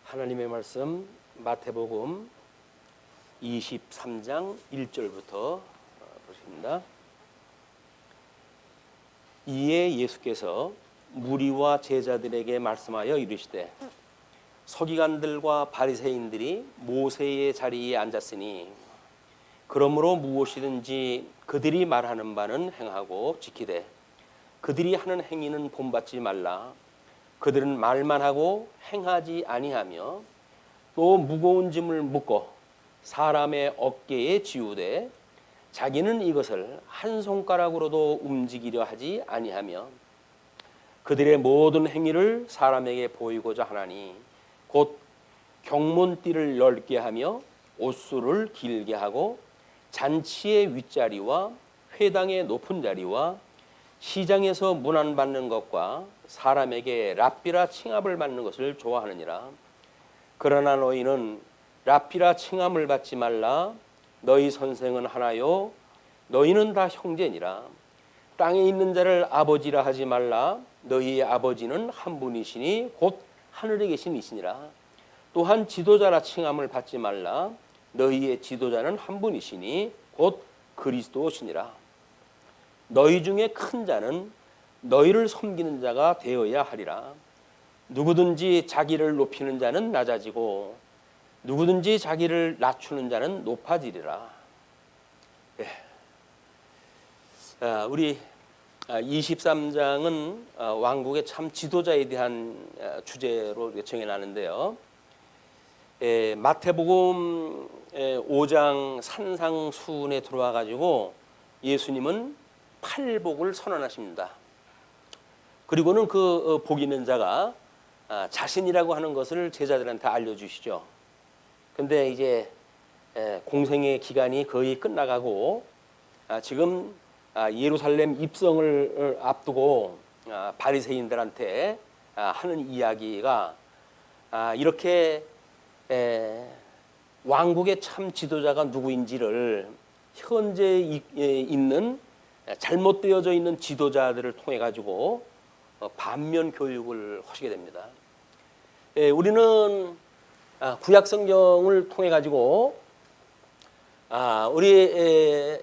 하나님의 말씀 마태복음 23장 1절부터 보십니다. 이에 예수께서 무리와 제자들에게 말씀하여 이르시되 서기관들과 바리새인들이 모세의 자리에 앉았으니 그러므로 무엇이든지 그들이 말하는 바는 행하고 지키되 그들이 하는 행위는 본받지 말라. 그들은 말만 하고 행하지 아니하며 또 무거운 짐을 묶어 사람의 어깨에 지우되 자기는 이것을 한 손가락으로도 움직이려 하지 아니하며 그들의 모든 행위를 사람에게 보이고자 하나니 곧 경문띠를 넓게 하며 옷수를 길게 하고 잔치의 윗자리와 회당의 높은 자리와 시장에서 문안받는 것과 사람에게 랍비라 칭함을 받는 것을 좋아하느니라. 그러나 너희는 랍비라 칭함을 받지 말라. 너희 선생은 하나요 너희는 다 형제니라. 땅에 있는 자를 아버지라 하지 말라. 너희의 아버지는 한 분이시니 곧 하늘에 계신 이시니라. 또한 지도자라 칭함을 받지 말라. 너희의 지도자는 한 분이시니 곧 그리스도시니라. 너희 중에 큰 자는 너희를 섬기는 자가 되어야 하리라. 누구든지 자기를 높이는 자는 낮아지고 누구든지 자기를 낮추는 자는 높아지리라. 우리 23장은 왕국의 참 지도자에 대한 주제로 정해놨는데요. 마태복음 5장 산상수훈에 들어와 가지고 예수님은 팔복을 선언하십니다. 그리고는 그 복 있는 자가 자신이라고 하는 것을 제자들한테 알려주시죠. 근데 이제 공생의 기간이 거의 끝나가고 지금 예루살렘 입성을 앞두고 바리새인들한테 하는 이야기가 이렇게 왕국의 참 지도자가 누구인지를 현재 있는 잘못되어져 있는 지도자들을 통해 가지고 반면 교육을 하시게 됩니다. 우리는 구약 성경을 통해 가지고 우리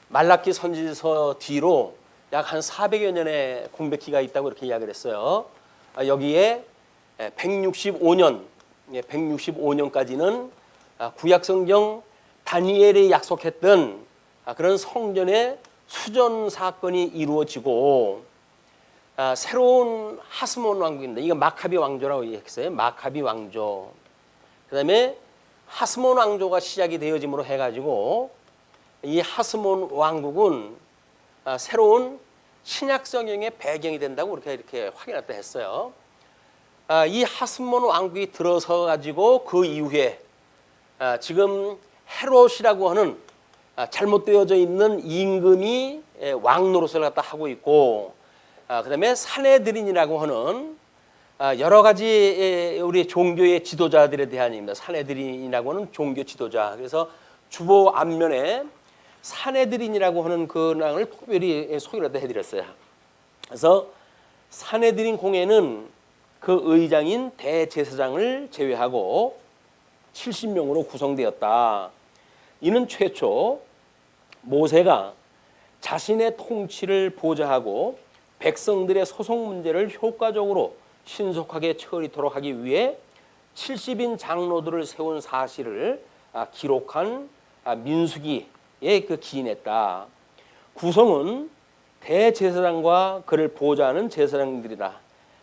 말라기 선지서 뒤로 약 한 400여 년의 공백기가 있다고 이렇게 이야기를 했어요. 여기에 165년까지는 구약 성경 다니엘이 약속했던 그런 성전의 수전 사건이 이루어지고 새로운 하스몬 왕국입니다. 이거 마카비 왕조라고 얘기했어요. 마카비 왕조. 그다음에 하스몬 왕조가 시작이 되어짐으로 해가지고 이 하스몬 왕국은 새로운 신약 성경의 배경이 된다고 이렇게 확인했다 했어요. 이 하스몬 왕국이 들어서 가지고 그 이후에 지금 헤롯이라고 하는 잘못되어져 있는 임금이 왕 노릇을 갖다 하고 있고, 그다음에 산헤드린이라고 하는 여러 가지 우리 종교의 지도자들에 대한 입니다. 산헤드린이라고 하는 종교 지도자. 그래서 주보 앞면에 산헤드린이라고 하는 그 낭을 특별히 소개를 해드렸어요. 그래서 산헤드린 공회는 그 의장인 대제사장을 제외하고 70명으로 구성되었다. 이는 최초 모세가 자신의 통치를 보좌하고 백성들의 소송 문제를 효과적으로 신속하게 처리토록 하기 위해 70인 장로들을 세운 사실을 기록한 민수기에 그 기인했다. 구성은 대제사장과 그를 보좌하는 제사장들이다.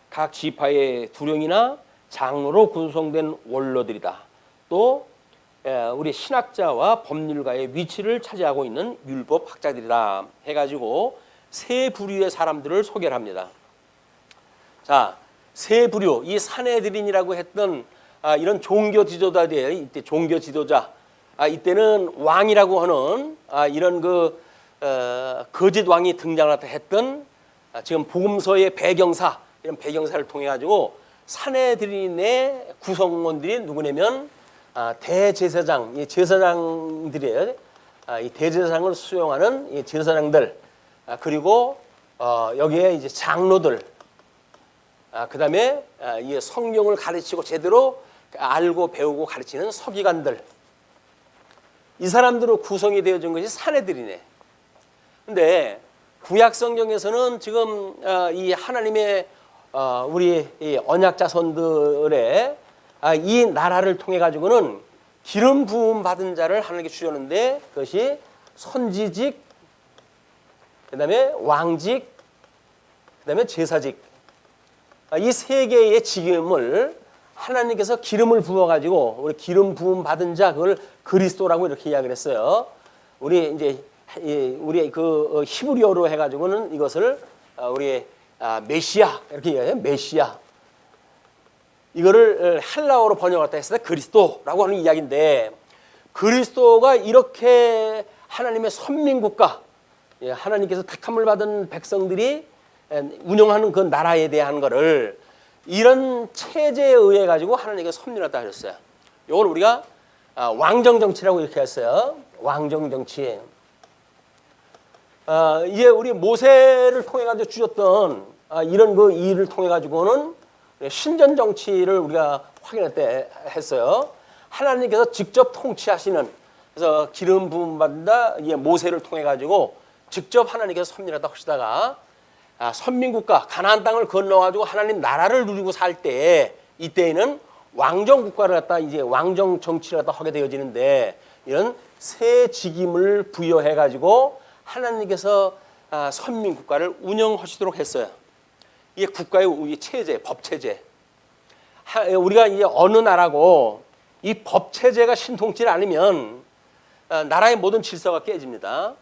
각 지파의 두령이나 장로로 구성된 원로들이다. 또 우리 신학자와 법률가의 위치를 차지하고 있는 율법학자들이다 해가지고 세 부류의 사람들을 소개를 합니다. 자, 세 부류, 이 산헤드린이라고 했던 이런 종교 지도자들, 이때 종교 지도자, 이때는 왕이라고 하는 이런 거짓 왕이 등장하다 했던 지금 복음서의 배경사, 이런 배경사를 통해 가지고 산헤드린의 구성원들이 누구냐면 대제사장, 이 제사장들의 이 대제사장을 수용하는 이 제사장들, 그리고 여기에 이제 장로들, 그다음에 이 성경을 가르치고 제대로 알고 배우고 가르치는 서기관들, 이 사람들로 구성이 되어진 것이 사내들이네. 근데 구약 성경에서는 지금 이 하나님의 우리 이 언약 자손들의 이 나라를 통해 가지고는 기름 부음 받은 자를 하나님께 주셨는데, 그것이 선지직, 그다음에 왕직, 그다음에 제사직, 이 세 개의 직임을 하나님께서 기름을 부어 가지고 우리 기름 부음 받은 자, 그걸 그리스도라고 이렇게 이야기를 했어요. 우리 이제 우리 그 히브리어로 해 가지고는 이것을 우리 메시아 이렇게 이야기해요. 메시아. 이거를 헬라어로 번역했다 했을 때 그리스도라고 하는 이야기인데, 그리스도가 이렇게 하나님의 선민국가, 하나님께서 택함을 받은 백성들이 운영하는 그 나라에 대한 거를 이런 체제에 의해 가지고 하나님께서 섭리했다 하셨어요. 이걸 우리가 왕정 정치라고 이렇게 했어요. 왕정 정치. 이제 우리 모세를 통해 가지고 주셨던 이런 그 일을 통해 가지고는 신전 정치를 우리가 확인할 때 했어요. 하나님께서 직접 통치하시는, 그래서 기름 부음 받는다, 모세를 통해 가지고 직접 하나님께서 섭리하다 하시다가 선민국가 가나안 땅을 건너 가지고 하나님 나라를 누리고 살 때, 이때에는 왕정 국가를 갖다 이제 왕정 정치를 갖다 하게 되어지는데, 이런 새 직임을 부여해 가지고 하나님께서 선민국가를 운영하시도록 했어요. 이게 국가의 체제, 법 체제. 우리가 이제 어느 나라고 이 법 체제가 신통치를 않으면 나라의 모든 질서가 깨집니다.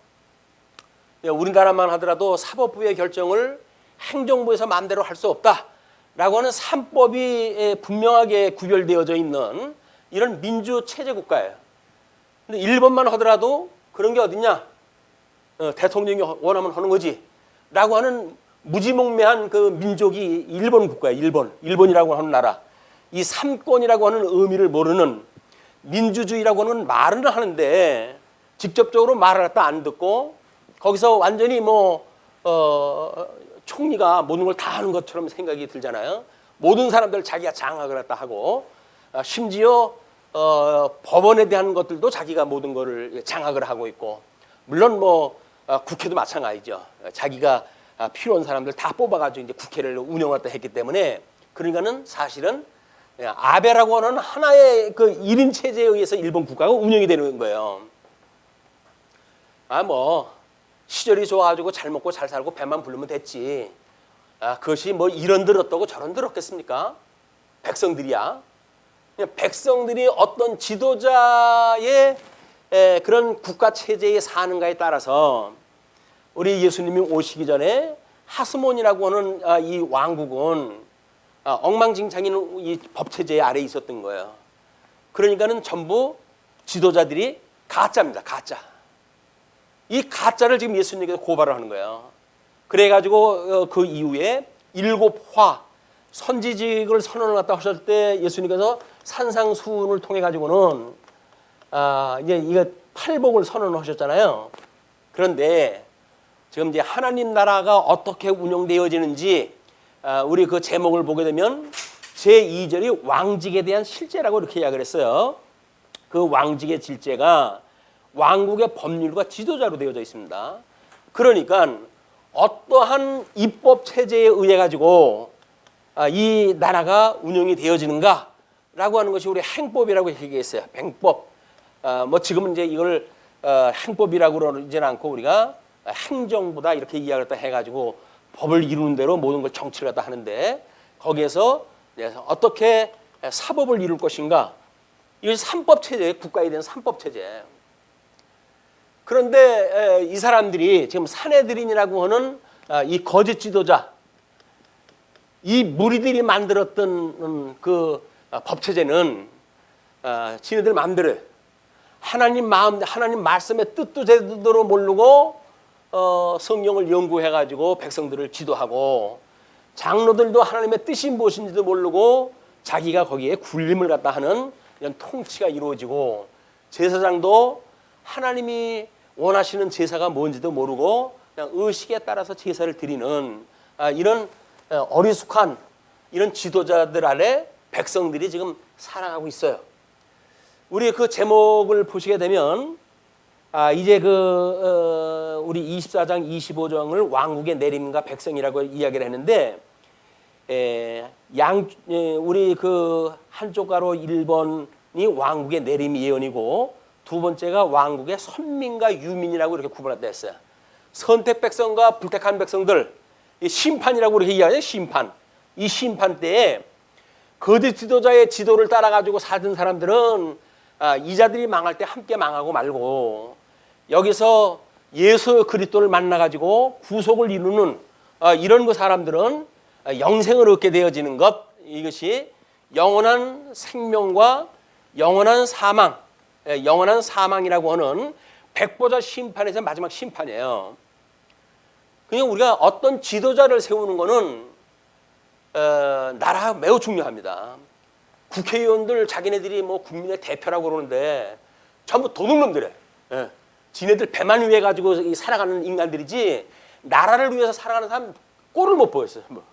우리나라만 하더라도 사법부의 결정을 행정부에서 마음대로 할 수 없다라고 하는 3법이 분명하게 구별되어져 있는 이런 민주 체제 국가예요. 근데 일본만 하더라도 그런 게 어딨냐? 대통령이 원하면 하는 거지 라고 하는 무지몽매한 그 민족이 일본 국가예요. 일본이라고 하는 나라. 이 삼권이라고 하는 의미를 모르는, 민주주의라고 하는 말은 하는데 직접적으로 말을 갖다 안 듣고, 거기서 완전히 총리가 모든 걸 다 하는 것처럼 생각이 들잖아요. 모든 사람들 자기가 장악을 갖다 하고, 심지어 법원에 대한 것들도 자기가 모든 거를 장악을 하고 있고, 물론 국회도 마찬가지죠. 자기가 필요한 사람들 다 뽑아가지고 이제 국회를 운영했다 했기 때문에, 그러니까는 사실은 아베라고 하는 하나의 그 1인 체제에 의해서 일본 국가가 운영이 되는 거예요. 시절이 좋아가지고 잘 먹고 잘 살고 배만 부르면 됐지. 그것이 이런 들었다고 저런 들었겠습니까? 백성들이야. 그냥 백성들이 어떤 지도자의 그런 국가 체제에 사는가에 따라서, 우리 예수님이 오시기 전에 하스몬이라고 하는 이 왕국은 엉망진창인 이 법체제 아래에 있었던 거예요. 그러니까는 전부 지도자들이 가짜입니다. 가짜. 이 가짜를 지금 예수님께서 고발을 하는 거예요. 그래가지고 그 이후에 7화 선지직을 선언을 갖다 하실 때 예수님께서 산상수훈을 통해 가지고는 이제 이거 팔복을 선언하셨잖아요. 그런데 지금 이제 하나님 나라가 어떻게 운영되어지는지 우리 그 제목을 보게 되면 제2절이 왕직에 대한 실제라고 이렇게 이야기를 했어요. 그 왕직의 질제가 왕국의 법률과 지도자로 되어져 있습니다. 그러니까 어떠한 입법 체제에 의해 가지고 이 나라가 운영이 되어지는가라고 하는 것이 우리 행법이라고 얘기했어요. 행법. 지금은 이제 이걸 행법이라고 그러지는 않고 우리가 행정부다 이렇게 이야기를 해 가지고 법을 이루는 대로 모든 걸 정치를 갖다 하는데, 거기에서 어떻게 사법을 이룰 것인가, 이것이 삼법 체제, 국가에 대한 삼법 체제. 그런데 이 사람들이 지금 사내들인이라고 하는 이 거짓 지도자, 이 무리들이 만들었던 그 법 체제는 지네들 마음대로 하나님 말씀의 뜻도 제대로 모르고 성경을 연구해가지고 백성들을 지도하고, 장로들도 하나님의 뜻이 무엇인지도 모르고 자기가 거기에 군림을 갖다 하는 이런 통치가 이루어지고, 제사장도 하나님이 원하시는 제사가 뭔지도 모르고 그냥 의식에 따라서 제사를 드리는 이런 어리숙한 이런 지도자들 아래 백성들이 지금 살아가고 있어요. 우리 그 제목을 보시게 되면 이제 우리 24장 25장을 왕국의 내림과 백성이라고 이야기를 했는데 우리 그 한쪽 가로 1번이 왕국의 내림 예언이고 두 번째가 왕국의 선민과 유민이라고 이렇게 구분했다 했어요. 선택 백성과 불택한 백성들, 심판이라고 이렇게 이야기해요. 심판. 이 심판 때에 거짓 지도자의 지도를 따라가지고 살던 사람들은 이자들이 망할 때 함께 망하고 말고, 여기서 예수 그리스도를 만나가지고 구속을 이루는 이런 그 사람들은 영생을 얻게 되어지는 것, 이것이 영원한 생명과 영원한 사망, 영원한 사망이라고 하는 백보자 심판에서 마지막 심판이에요. 그냥 우리가 어떤 지도자를 세우는 것은 나라가 매우 중요합니다. 국회의원들 자기네들이 뭐 국민의 대표라고 그러는데 전부 도둑놈들이에요. 지네들 배만 위해 가지고 살아가는 인간들이지 나라를 위해서 살아가는 사람 꼴을 못 보였어요. 뭐.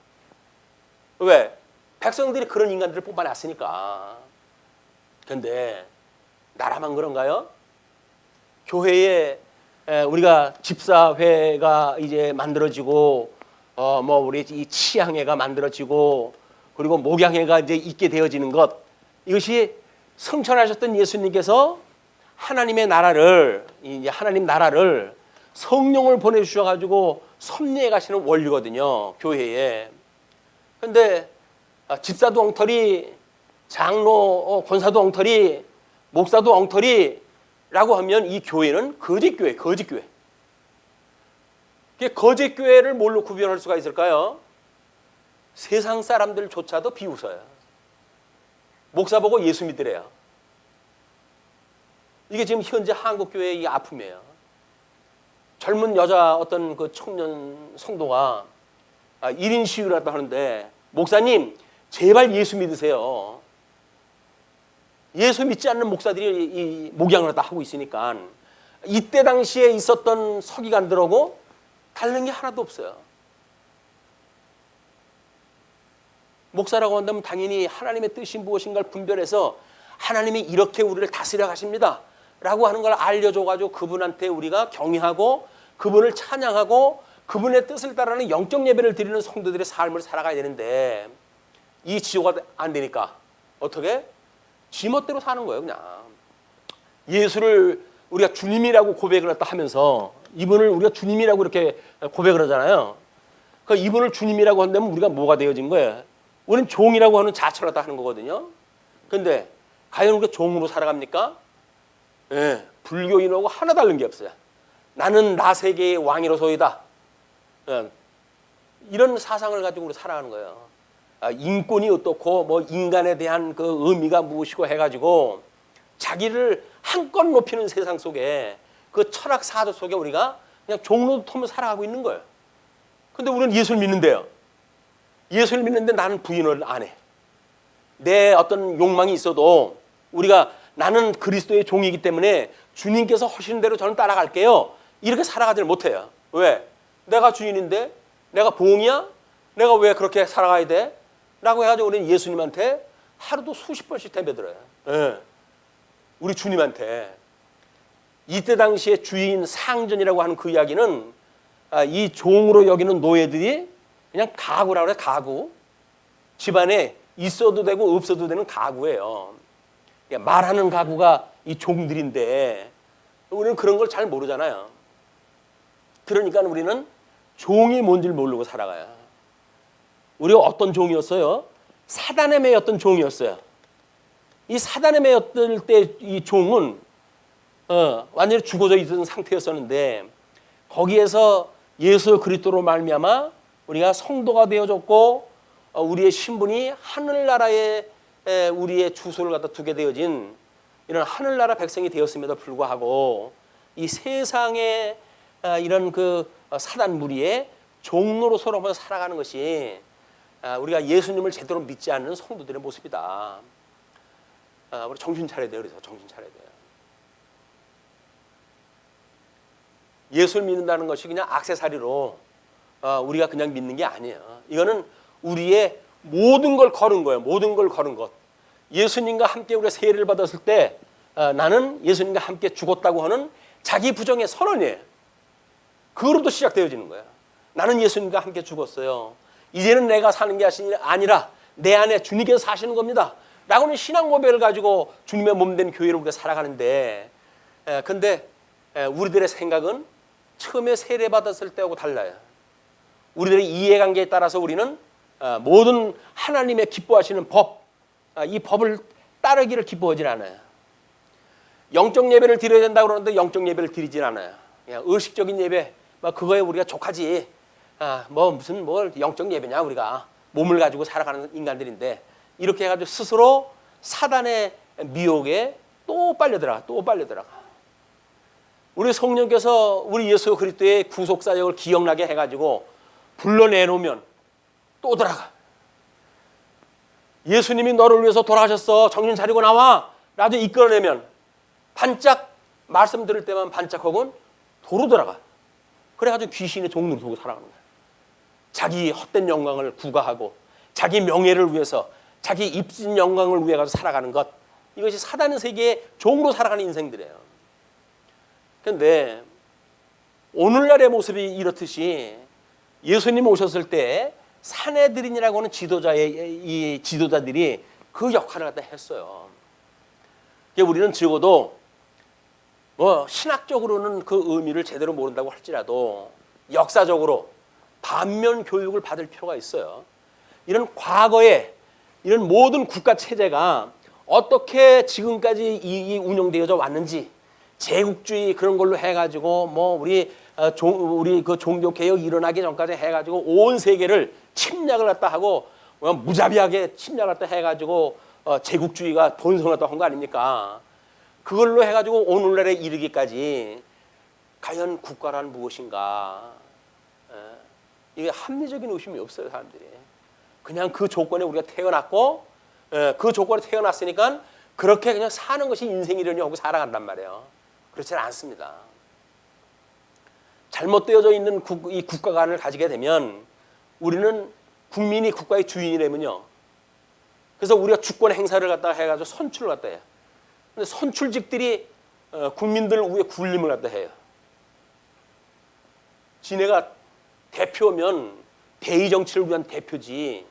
왜? 백성들이 그런 인간들을 뽑아놨으니까. 그런데 나라만 그런가요? 교회에 우리가 집사회가 이제 만들어지고 뭐 우리 이 치양회가 만들어지고 그리고 목양회가 이제 있게 되어지는 것, 이것이 성천하셨던 예수님께서 하나님의 나라를, 이제 하나님 나라를 성령을 보내주셔 가지고 섭리해 가시는 원리거든요, 교회에. 그런데 집사도 엉터리, 장로 권사도 엉터리, 목사도 엉터리라고 하면 이 교회는 거짓교회, 거짓교회. 거짓교회를 뭘로 구별할 수가 있을까요? 세상 사람들조차도 비웃어요. 목사 보고 예수 믿으래요. 이게 지금 현재 한국교회의 아픔이에요. 젊은 여자 어떤 그 청년 성도가 1인 시위를 했다 하는데, 목사님 제발 예수 믿으세요. 예수 믿지 않는 목사들이 이 목양을 다 하고 있으니까 이때 당시에 있었던 서기관들하고 다른 게 하나도 없어요. 목사라고 한다면 당연히 하나님의 뜻이 무엇인가를 분별해서 하나님이 이렇게 우리를 다스려 가십니다 라고 하는 걸 알려줘가지고 그분한테 우리가 경외하고 그분을 찬양하고 그분의 뜻을 따르는 영적 예배를 드리는 성도들의 삶을 살아가야 되는데, 이 지조가 안 되니까 어떻게? 지멋대로 사는 거예요. 그냥 예수를 우리가 주님이라고 고백을 했다 하면서, 이분을 우리가 주님이라고 이렇게 고백을 하잖아요. 그 이분을 주님이라고 한다면 우리가 뭐가 되어진 거예요? 우리는 종이라고 하는 자처를 갖다 하는 거거든요. 그런데 과연 우리가 종으로 살아갑니까? 예, 불교인하고 하나 다른 게 없어요. 나는 나 세계의 왕이로소이다. 예, 이런 사상을 가지고 우리 살아가는 거예요. 인권이 어떻고 뭐 인간에 대한 그 의미가 무엇이고 해가지고 자기를 한껏 높이는 세상 속에, 그 철학 사조 속에 우리가 그냥 종로도 터며 살아가고 있는 거예요. 근데 우리는 예수를 믿는데요. 예수를 믿는데 나는 부인을 안 해. 내 어떤 욕망이 있어도 우리가 나는 그리스도의 종이기 때문에 주님께서 하시는 대로 저는 따라갈게요, 이렇게 살아가지를 못해요. 왜? 내가 주인인데? 내가 봉이야? 내가 왜 그렇게 살아가야 돼? 라고 해가지고 우리는 예수님한테 하루도 수십 번씩 덤벼들어요. 예. 우리 주님한테. 이때 당시에 주인 상전이라고 하는 그 이야기는 이 종으로 여기는 노예들이 그냥 가구라고 그래, 가구. 집안에 있어도 되고 없어도 되는 가구예요. 말하는 가구가 이 종들인데 우리는 그런 걸 잘 모르잖아요. 그러니까 우리는 종이 뭔지를 모르고 살아가요. 우리가 어떤 종이었어요? 사단에 매였던 종이었어요. 이 사단에 매였을 때 이 종은 완전히 죽어져 있던 상태였었는데, 거기에서 예수 그리스도로 말미암아 우리가 성도가 되어졌고 우리의 신분이 하늘나라에 우리의 주소를 갖다 두게 되어진 이런 하늘나라 백성이 되었음에도 불구하고 이 세상에 이런 그 사단 무리의 종로로서 살아가는 것이 우리가 예수님을 제대로 믿지 않는 성도들의 모습이다. 우리 정신 차려야 돼요. 그래서 정신 차려야 돼요. 예수를 믿는다는 것이 그냥 액세서리로 우리가 그냥 믿는 게 아니에요. 이거는 우리의 모든 걸 걸은 거예요. 모든 걸 걸은 것. 예수님과 함께 우리가 세례를 받았을 때 나는 예수님과 함께 죽었다고 하는 자기 부정의 선언이에요. 그거로부터 시작되어지는 거야. 나는 예수님과 함께 죽었어요. 이제는 내가 사는 게 아니라 내 안에 주님께서 사시는 겁니다. 라고는 신앙 고백을 가지고 주님의 몸된 교회를 우리가 살아가는데, 근데 우리들의 생각은 처음에 세례 받았을 때하고 달라요. 우리들의 이해관계에 따라서 우리는 모든 하나님의 기뻐하시는 법, 이 법을 따르기를 기뻐하지 않아요. 영적 예배를 드려야 된다고 그러는데 영적 예배를 드리진 않아요. 그냥 의식적인 예배, 그거에 우리가 족하지. 무슨 영적 예배냐, 우리가 몸을 가지고 살아가는 인간들인데, 이렇게 해가지고 스스로 사단의 미혹에 또 빨려들어가. 우리 성령께서 우리 예수 그리스도의 구속 사역을 기억나게 해가지고 불러내놓으면 또 들어가. 예수님이 너를 위해서 돌아가셨어, 정신 차리고 나와 라도 이끌어내면 반짝, 말씀 들을 때만 반짝하곤 도로 들어가. 그래가지고 귀신의 종로 속에 살아가는 거야. 자기 헛된 영광을 구가하고 자기 명예를 위해서, 자기 입신 영광을 위해 가서 살아가는 것, 이것이 사단의 세계의 종으로 살아가는 인생들이에요. 그런데 오늘날의 모습이 이렇듯이 예수님 오셨을 때 사내들인이라고 하는 이 지도자들이 그 역할을 갖다 했어요. 우리는 적어도 신학적으로는 그 의미를 제대로 모른다고 할지라도 역사적으로 반면 교육을 받을 필요가 있어요. 이런 과거에 이런 모든 국가 체제가 어떻게 지금까지 이 운영되어져 왔는지, 제국주의 그런 걸로 해가지고 우리 그 종교 개혁 일어나기 전까지 해가지고 온 세계를 침략을 갖다 하고 무자비하게 침략을 갖다 해가지고 제국주의가 번성을 갖다 한 거 아닙니까? 그걸로 해가지고 오늘날에 이르기까지 과연 국가란 무엇인가? 이게 합리적인 의심이 없어요, 사람들이. 그냥 그 조건에 우리가 태어났고, 그 조건에 태어났으니까 그렇게 그냥 사는 것이 인생이려니 하고 살아간단 말이에요. 그렇지는 않습니다. 잘못되어져 있는 이 국가관을 가지게 되면 우리는 국민이 국가의 주인이라면요. 그래서 우리가 주권 행사를 갖다 해가지고 선출을 갖다 해요. 근데 선출직들이 국민들 위에 군림을 갖다 해요. 지네가 대표면 대의 정치를 위한 대표지,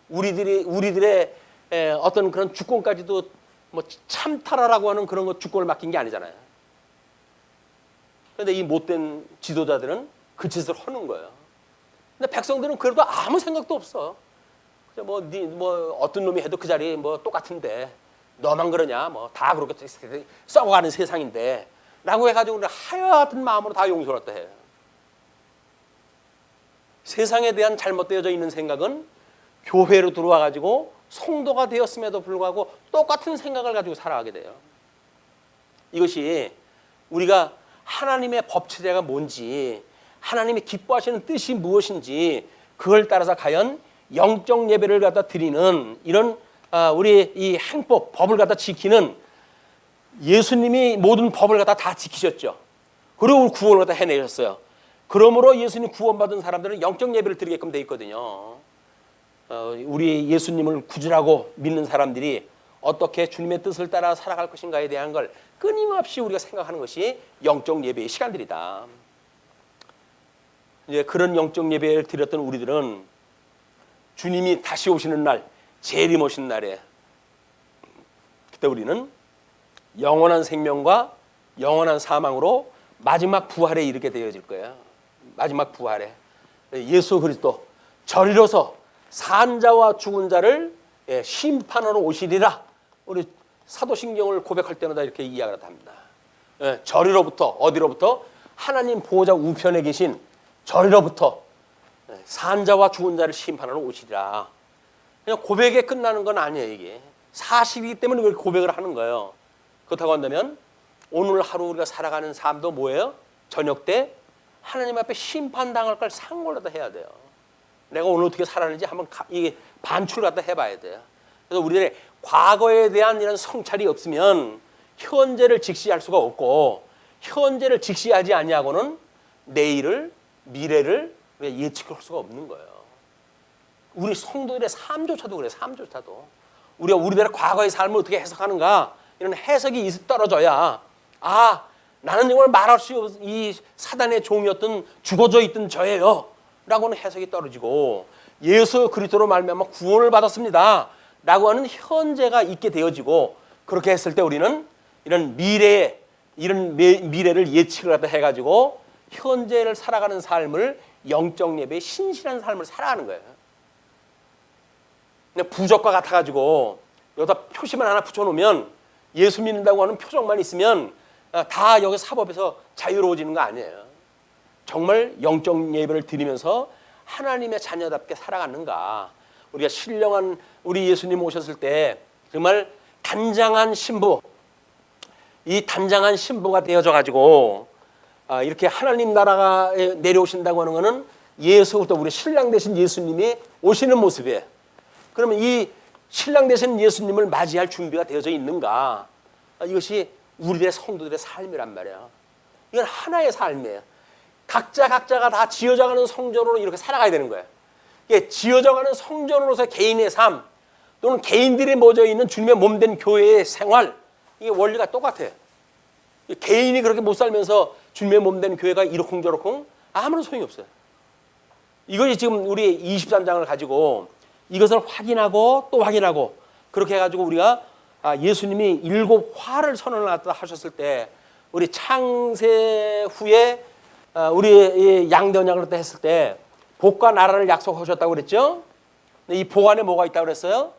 우리들의 어떤 그런 주권까지도 참탈하라고 하는 그런 거 주권을 맡긴 게 아니잖아요. 그런데 이 못된 지도자들은 그 짓을 하는 거예요. 근데 백성들은 그래도 아무 생각도 없어. 어떤 놈이 해도 그 자리 똑같은데 너만 그러냐, 다 그렇게 썩어가는 세상인데 라고 해가지고 하여튼 마음으로 다 용서를 갖다 해요. 세상에 대한 잘못되어져 있는 생각은 교회로 들어와가지고 성도가 되었음에도 불구하고 똑같은 생각을 가지고 살아가게 돼요. 이것이 우리가 하나님의 법체제가 뭔지, 하나님이 기뻐하시는 뜻이 무엇인지, 그걸 따라서 과연 영적 예배를 갖다 드리는 이런 우리 이 행법, 법을 갖다 지키는, 예수님이 모든 법을 갖다 다 지키셨죠. 그리고 구원을 갖다 해내셨어요. 그러므로 예수님 구원받은 사람들은 영적 예배를 드리게끔 돼 있거든요. 우리 예수님을 구주라고 믿는 사람들이 어떻게 주님의 뜻을 따라 살아갈 것인가에 대한 걸 끊임없이 우리가 생각하는 것이 영적 예배의 시간들이다. 이제 그런 영적 예배를 드렸던 우리들은 주님이 다시 오시는 날, 재림 오신 날에, 그때 우리는 영원한 생명과 영원한 사망으로 마지막 부활에 이르게 되어질 거예요. 마지막 부활에 예수 그리스도 저리로서 산 자와 죽은 자를 심판하러 오시리라. 우리 사도신경을 고백할 때마다 이렇게 이야기를 합니다. 저리로부터, 어디로부터? 하나님 보호자 우편에 계신 저리로부터 산 자와 죽은 자를 심판하러 오시리라. 그냥 고백에 끝나는 건 아니에요. 이게 사실이기 때문에 그렇게 고백을 하는 거예요. 그렇다고 한다면 오늘 하루 우리가 살아가는 삶도 뭐예요? 저녁 때 하나님 앞에 심판당할 걸 상고를 다 해야 돼요. 내가 오늘 어떻게 살았는지 한번 이게 반출 갖다 해봐야 돼요. 그래서 우리들의 과거에 대한 이런 성찰이 없으면 현재를 직시할 수가 없고, 현재를 직시하지 아니하고는 내일을, 미래를 예측할 수가 없는 거예요. 우리 성도들의 삶조차도 그래요. 삶조차도 우리가 우리들의 과거의 삶을 어떻게 해석하는가 이런 해석이 떨어져야 나는 정말 말할 수 없이 이 사단의 종이었던 죽어져 있던 저예요 라고는 해석이 떨어지고 예수 그리스도로 말미암아 구원을 받았습니다 라고 하는 현재가 있게 되어지고 그렇게 했을 때 우리는 이런 미래를 예측을 하다 해가지고 현재를 살아가는 삶을 영적 예배의 신실한 삶을 살아가는 거예요. 그냥 부적과 같아가지고 여기다 표시만 하나 붙여놓으면 예수 믿는다고 하는 표정만 있으면 다 여기 사법에서 자유로워지는 거 아니에요. 정말 영적 예배를 드리면서 하나님의 자녀답게 살아가는가. 우리가 신령한 우리 예수님 오셨을 때 정말 단장한 신부, 이 단장한 신부가 되어져 가지고 이렇게 하나님 나라가 내려오신다고 하는 것은 예수부터 우리 신랑 되신 예수님이 오시는 모습이에요. 그러면 이 신랑 되신 예수님을 맞이할 준비가 되어져 있는가? 이것이 우리의 성도들의 삶이란 말이야. 이건 하나의 삶이에요. 각자가 다 지어져가는 성전으로 이렇게 살아가야 되는 거예요. 이게 지어져가는 성전으로서 개인의 삶 또는 개인들이 모여 있는 주님의 몸된 교회의 생활 이게 원리가 똑같아요. 개인이 그렇게 못 살면서 주님의 몸된 교회가 이러쿵저러쿵 아무런 소용이 없어요. 이것이 지금 우리 23장을 가지고 이것을 확인하고 또 확인하고 그렇게 해가지고 우리가 예수님이 7화를 선언하다 하셨을 때 우리 창세 후에 우리 양대언약을 했을 때 복과 나라를 약속하셨다고 그랬죠. 이 복 안에 뭐가 있다고 그랬어요?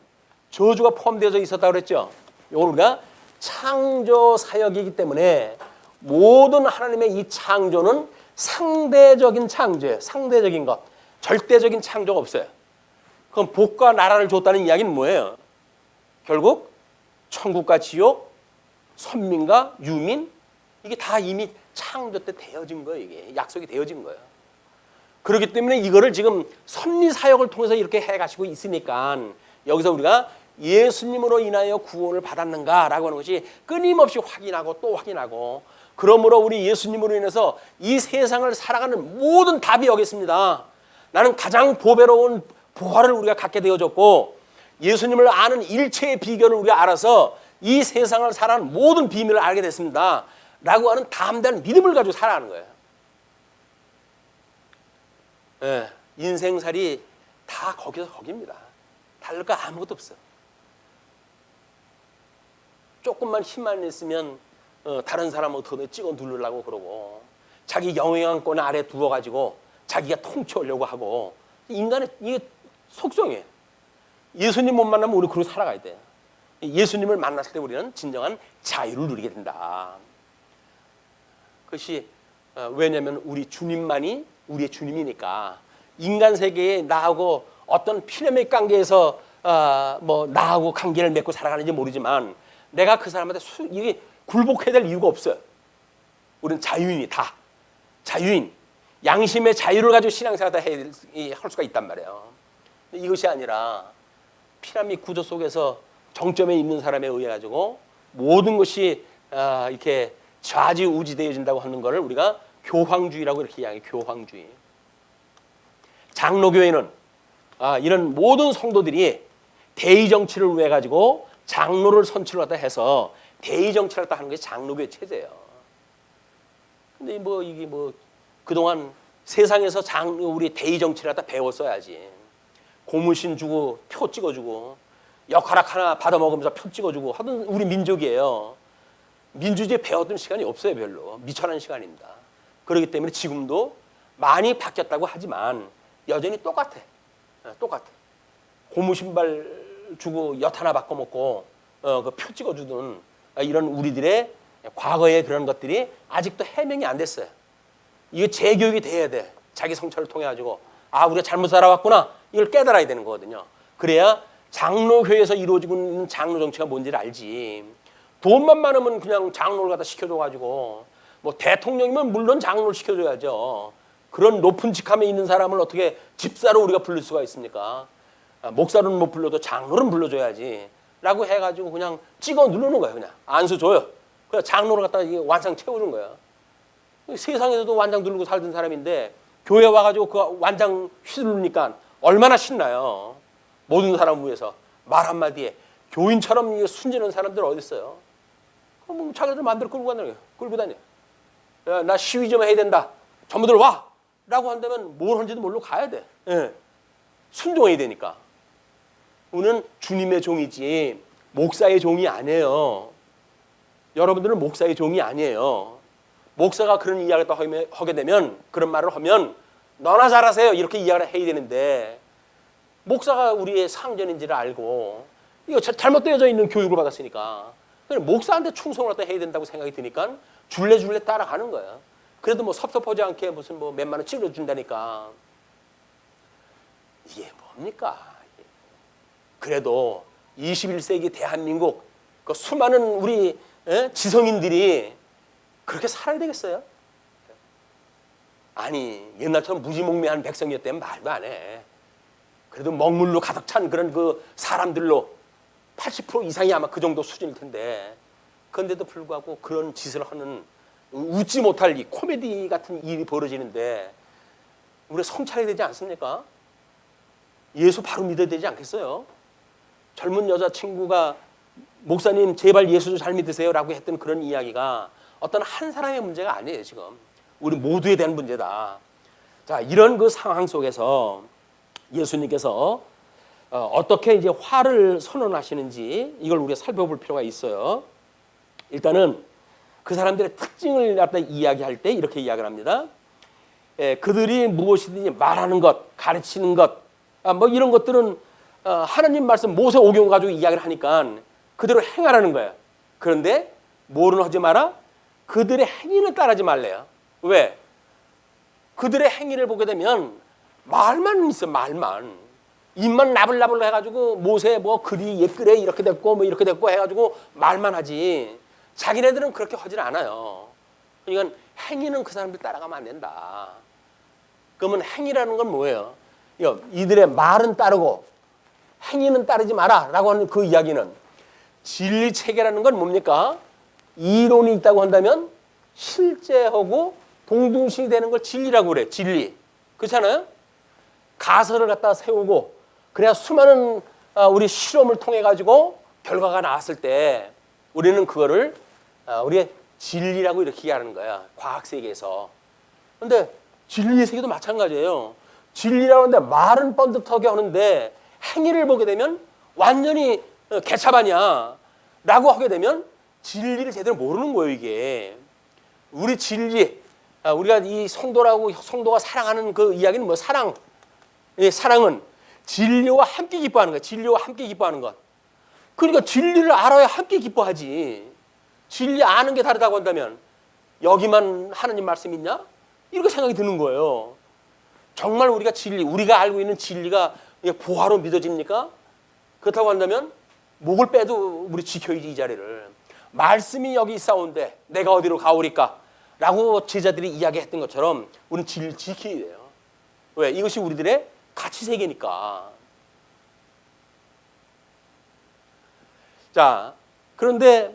저주가 포함되어 있었다고 그랬죠. 이걸 우리가 창조 사역이기 때문에 모든 하나님의 이 창조는 상대적인 창조예요. 상대적인 것. 절대적인 창조가 없어요. 그럼 복과 나라를 줬다는 이야기는 뭐예요? 결국 천국과 지옥, 선민과 유민 이게 다 이미 창조 때 되어진 거예요. 이게 약속이 되어진 거예요. 그렇기 때문에 이거를 지금 섭리 사역을 통해서 이렇게 해가시고 있으니까 여기서 우리가 예수님으로 인하여 구원을 받았는가라고 하는 것이 끊임없이 확인하고 또 확인하고 그러므로 우리 예수님으로 인해서 이 세상을 살아가는 모든 답이 여기 있습니다. 나는 가장 보배로운 부활을 우리가 갖게 되어졌고 예수님을 아는 일체의 비결을 우리가 알아서 이 세상을 살아가는 모든 비밀을 알게 됐습니다. 라고 하는 담대한 믿음을 가지고 살아가는 거예요. 예, 인생살이 다 거기서 거기입니다. 다를 거 아무것도 없어. 조금만 힘만 있으면 다른 사람 어떻게 찍어 누르려고 그러고 자기 영향권 아래 두어가지고 자기가 통치하려고 하고 인간의 이게 속성이에요. 예수님 못 만나면 우리 그렇게 살아가야 돼. 예수님을 만났을 때 우리는 진정한 자유를 누리게 된다. 그것이 왜냐하면 우리 주님만이 우리의 주님이니까 인간 세계에 나하고 어떤 피레믹 관계에서 나하고 관계를 맺고 살아가는지 모르지만 내가 그 사람한테 이게 굴복해야 될 이유가 없어요. 우리는 자유인이 다 자유인 양심의 자유를 가지고 신앙생활 할 수가 있단 말이에요. 이것이 아니라 피라미드 구조 속에서 정점에 있는 사람에 의해 가지고 모든 것이 이렇게 좌지우지되어진다고 하는 것을 우리가 교황주의라고 이렇게 이야기해요. 교황주의. 장로교회는 이런 모든 성도들이 대의 정치를 위해 가지고 장로를 선출을 하다 해서 대의 정치를 하다 하는 것이 장로교회 체제예요. 근데 이게 그동안 세상에서 우리 대의 정치를 하다 배웠어야지. 고무신 주고 표 찍어주고 역할학 하나 받아먹으면서 표 찍어주고 하던 우리 민족이에요. 민주주의 배웠던 시간이 없어요. 별로. 미천한 시간입니다. 그렇기 때문에 지금도 많이 바뀌었다고 하지만 여전히 똑같아. 똑같아. 고무신발 주고 엿 하나 바꿔먹고 그 표 찍어주던 이런 우리들의 과거의 그런 것들이 아직도 해명이 안 됐어요. 이게 재교육이 돼야 돼. 자기 성찰을 통해 가지고 우리가 잘못 살아왔구나. 이걸 깨달아야 되는 거거든요. 그래야 장로교회에서 이루어지고 있는 장로 정치가 뭔지를 알지. 돈만 많으면 그냥 장로를 갖다 시켜줘가지고 대통령이면 물론 장로를 시켜줘야죠. 그런 높은 직함에 있는 사람을 어떻게 집사로 우리가 부를 수가 있습니까? 목사로는 못 불러도 장로는 불러줘야지. 라고 해가지고 그냥 찍어 누르는 거예요. 그냥 안수 줘요. 그냥 장로를 갖다 완상 채우는 거야. 세상에서도 완장 누르고 살던 사람인데 교회 와가지고 그 완장 휘두르니까 얼마나 신나요. 모든 사람 위해서 말 한마디에 교인처럼 이게 순진한 사람들 어디 있어요? 그럼 자기들 마음대로 끌고 다녀. 야, 나 시위 좀 해야 된다. 전부들 와! 라고 한다면 뭘 하는지도 모르고 가야 돼. 예. 순종해야 되니까. 우리는 주님의 종이지 목사의 종이 아니에요. 여러분들은 목사의 종이 아니에요. 목사가 그런 이야기를 또 하게 되면, 그런 말을 하면 너나 잘하세요 이렇게 이야기를 해야 되는데, 목사가 우리의 상전인지를 알고 이거 잘못되어져 있는 교육을 받았으니까 목사한테 충성을 갖다 해야 된다고 생각이 드니까 줄레줄레 따라가는 거야. 그래도 뭐 섭섭하지 않게 무슨 뭐 몇만 원 찍어준다니까. 이게 뭡니까? 그래도 21세기 대한민국 그 수많은 우리 지성인들이 그렇게 살아야 되겠어요? 아니 옛날처럼 무지몽매한 백성이었다면 말도 안 해. 그래도 먹물로 가득 찬 그런 그 사람들로 80% 이상이 아마 그 정도 수준일 텐데, 그런데도 불구하고 그런 짓을 하는 웃지 못할 이 코미디 같은 일이 벌어지는데 우리가 성찰해야 되지 않습니까? 예수 바로 믿어야 되지 않겠어요? 젊은 여자친구가 목사님 제발 예수 잘 믿으세요 라고 했던 그런 이야기가 어떤 한 사람의 문제가 아니에요. 지금 우리 모두에 대한 문제다. 자, 이런 그 상황 속에서 예수님께서 어떻게 이제 화를 선언하시는지 이걸 우리가 살펴볼 필요가 있어요. 일단은 그 사람들의 특징을 갖다 이야기할 때 이렇게 이야기를 합니다. 그들이 무엇이든지 말하는 것, 가르치는 것, 뭐 이런 것들은 하나님 말씀 모세 오경 가지고 이야기를 하니까 그대로 행하라는 거예요. 그런데 뭐는 하지 마라? 그들의 행위는 따르지 말래요. 왜? 그들의 행위를 보게 되면 말만 있어, 말만. 입만 나불나불 해가지고 모세 뭐 글이 예쁘래 이렇게 됐고 뭐 이렇게 됐고 해가지고 말만 하지. 자기네들은 그렇게 하질 않아요. 그러니까 행위는 그 사람들 따라가면 안 된다. 그러면 행위라는 건 뭐예요? 이들의 말은 따르고 행위는 따르지 마라 라고 하는 그 이야기는, 진리 체계라는 건 뭡니까? 이론이 있다고 한다면 실제하고 동등시 되는 걸 진리라고 그래. 진리. 그렇잖아요? 가설을 갖다 세우고 그래야 수많은 우리 실험을 통해 가지고 결과가 나왔을 때 우리는 그거를 우리의 진리라고 이렇게 이야기하는 거야. 과학 세계에서. 그런데 진리의 세계도 마찬가지예요. 진리라고 하는데 말은 번듯하게 하는데 행위를 보게 되면 완전히 개차반이야 라고 하게 되면 진리를 제대로 모르는 거예요. 이게 우리 진리, 우리가 이 성도가 사랑하는 그 이야기는 뭐 사랑. 사랑은 진리와 함께 기뻐하는 거야. 진리와 함께 기뻐하는 것. 그러니까 진리를 알아야 함께 기뻐하지. 진리 아는 게 다르다고 한다면 여기만 하나님 말씀 있냐? 이렇게 생각이 드는 거예요. 정말 우리가 우리가 알고 있는 진리가 보화로 믿어집니까? 그렇다고 한다면 목을 빼도 우리 지켜야지 이 자리를. 말씀이 여기 있사온데 내가 어디로 가오리까? 라고 제자들이 이야기했던 것처럼 우리는 진리를 지켜야 돼요. 왜? 이것이 우리들의 가치 세계니까. 자, 그런데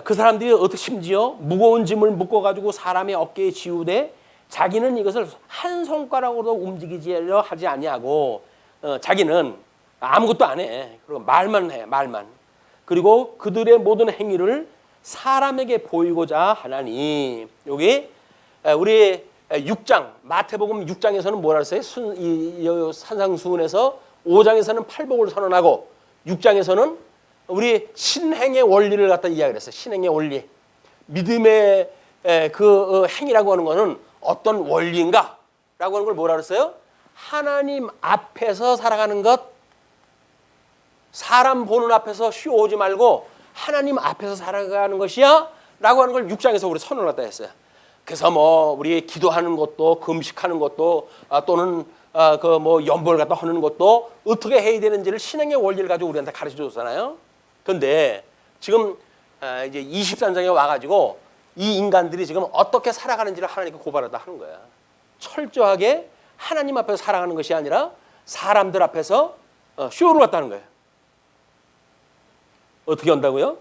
그 사람들이 어떻게 심지어 무거운 짐을 묶어가지고 사람의 어깨에 지우되 자기는 이것을 한 손가락으로도 움직이려 하지 아니하고 자기는 아무것도 안 해. 그리고 말만 해. 말만. 그리고 그들의 모든 행위를 사람에게 보이고자 하나니. 여기 우리 6장 마태복음 6장에서는 뭐라 했어요? 산상수훈에서 5장에서는 팔복을 선언하고 6장에서는 우리 신행의 원리를 갖다 이야기를 했어요. 신행의 원리. 믿음의 그 행위라고 하는 것은 어떤 원리인가? 라고 하는 걸 뭐라 그랬어요? 하나님 앞에서 살아가는 것. 사람 보는 앞에서 쉬어오지 말고 하나님 앞에서 살아가는 것이야 라고 하는 걸 6장에서 우리 선언했다 했어요. 그래서 뭐 우리 기도하는 것도 금식하는 것도 또는 그 뭐 연보를 갖다 하는 것도 어떻게 해야 되는지를 신앙의 원리를 가지고 우리한테 가르쳐 줬잖아요. 그런데 지금 이제 23장에 와가지고 이 인간들이 지금 어떻게 살아가는지를 하나님께 고발하다 하는 거야. 철저하게 하나님 앞에서 살아가는 것이 아니라 사람들 앞에서 쇼를 갖다 하는 거예요. 어떻게 한다고요?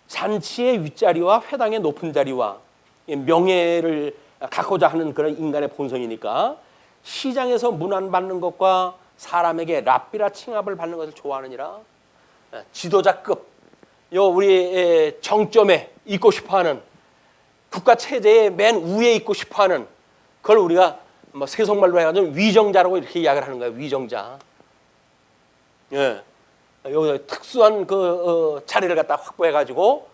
잔치의 윗자리와 회당의 높은 자리와 명예를 갖고자 하는 그런 인간의 본성이니까 시장에서 문안 받는 것과 사람에게 랍비라 칭합을 받는 것을 좋아하느니라. 지도자급 우리 정점에 있고 싶어하는 국가 체제의 맨 위에 있고 싶어하는 그걸 우리가 뭐 세속말로 해가지고 위정자라고 이렇게 이야기를 하는 거예요. 위정자. 예. 여기 특수한 그 자리를 갖다 확보해가지고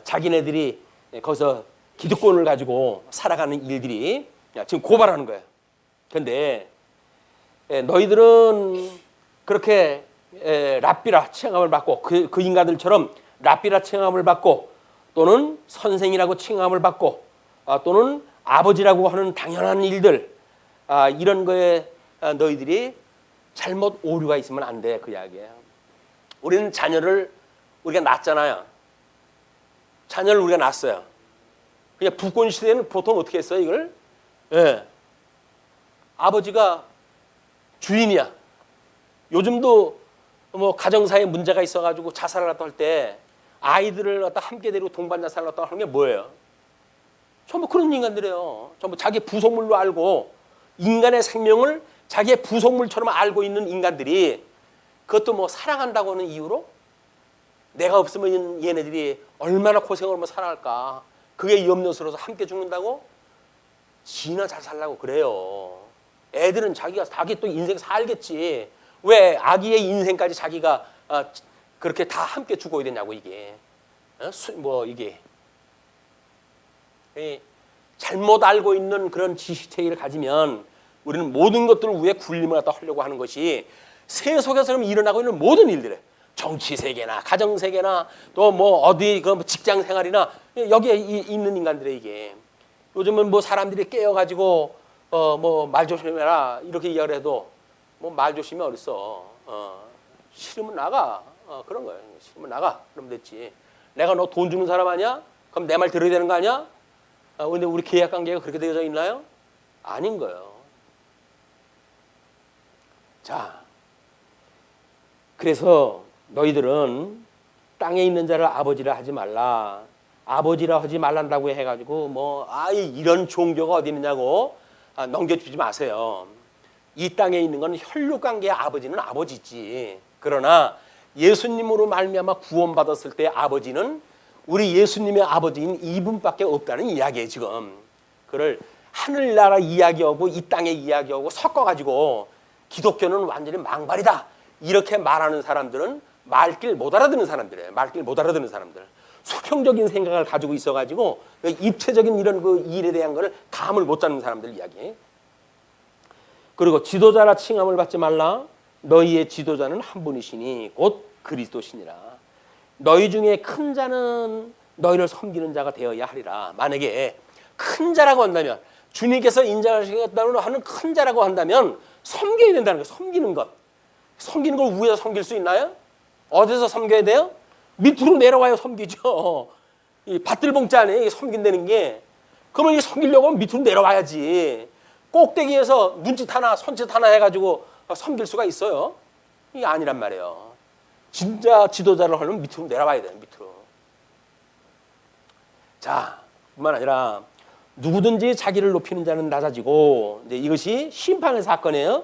자기네들이 거기서 기득권을 가지고 살아가는 일들이 지금 고발하는 거예요. 그런데 너희들은 그렇게 랍비라 칭함을 받고 그 인간들처럼 랍비라 칭함을 받고 또는 선생이라고 칭함을 받고 또는 아버지라고 하는 당연한 일들 이런 거에 너희들이 잘못 오류가 있으면 안 돼. 그 이야기예요. 우리는 자녀를 우리가 낳잖아요. 자녀를 우리가 낳았어요. 그냥 부권 시대에는 보통 어떻게 했어요, 이걸? 예. 아버지가 주인이야. 요즘도 뭐 가정사에 문제가 있어가지고 자살을 갖다 할 때 아이들을 갖다 함께 데리고 동반 자살을 갖다 하는 게 뭐예요? 전부 그런 인간들이에요. 전부 자기 부속물로 알고 인간의 생명을 자기의 부속물처럼 알고 있는 인간들이 그것도 뭐 사랑한다고 하는 이유로 내가 없으면 얘네들이 얼마나 고생을 하면 살아갈까. 그게 염려스러워서 함께 죽는다고? 지나 잘 살라고 그래요. 애들은 자기 또 인생 살겠지. 왜 아기의 인생까지 자기가 그렇게 다 함께 죽어야 되냐고 이게. 이게 잘못 알고 있는 그런 지식체계를 가지면 우리는 모든 것들을 위해 굴림을 갖다 하려고 하는 것이 세속에서 일어나고 있는 모든 일들에 정치 세계나 가정 세계나 또 뭐 어디 그 직장 생활이나 여기에 있는 인간들의 이게 요즘은 뭐 사람들이 깨어가지고 뭐 말 조심해라 이렇게 이야기를 해도 뭐 말 조심이 어딨어. 싫으면 나가. 그런 거예요. 싫으면 나가. 그러면 됐지. 내가 너 돈 주는 사람 아니야? 그럼 내 말 들어야 되는 거 아니야? 근데 우리 계약 관계가 그렇게 되어져 있나요? 아닌 거예요. 자, 그래서 너희들은 땅에 있는 자를 아버지라 하지 말라. 아버지라 하지 말란다고 해가지고 뭐 이런 종교가 어디 있느냐고 넘겨주지 마세요. 이 땅에 있는 건 혈육관계의 아버지는 아버지지. 그러나 예수님으로 말미암아 구원받았을 때 아버지는 우리 예수님의 아버지인 이분밖에 없다는 이야기예요. 지금 그를 하늘나라 이야기하고 이 땅의 이야기하고 섞어가지고 기독교는 완전히 망발이다 이렇게 말하는 사람들은 말길 못 알아듣는 사람들이에요. 말길 못 알아듣는 사람들. 수평적인 생각을 가지고 있어가지고 입체적인 이런 그 일에 대한 거를 감을 못 잡는 사람들 이야기. 그리고 지도자라 칭함을 받지 말라. 너희의 지도자는 한 분이시니 곧 그리스도시니라. 너희 중에 큰 자는 너희를 섬기는 자가 되어야 하리라. 만약에 큰 자라고 한다면 주님께서 인정하시겠다고 하는 큰 자라고 한다면 섬겨야 된다는 거예요. 섬기는 것. 섬기는 걸 위에서 섬길 수 있나요? 어디서 섬겨야 돼요? 밑으로 내려와야 섬기죠. 이 밭들봉자 안에 섬긴다는 게 그러면 섬기려고 하면 밑으로 내려와야지. 꼭대기에서 눈짓 하나 손짓 하나 해가지고 섬길 수가 있어요? 이게 아니란 말이에요. 진짜 지도자를 하려면 밑으로 내려와야 돼요. 밑으로. 자, 뿐만 아니라 누구든지 자기를 높이는 자는 낮아지고 이제 이것이 심판의 사건이에요.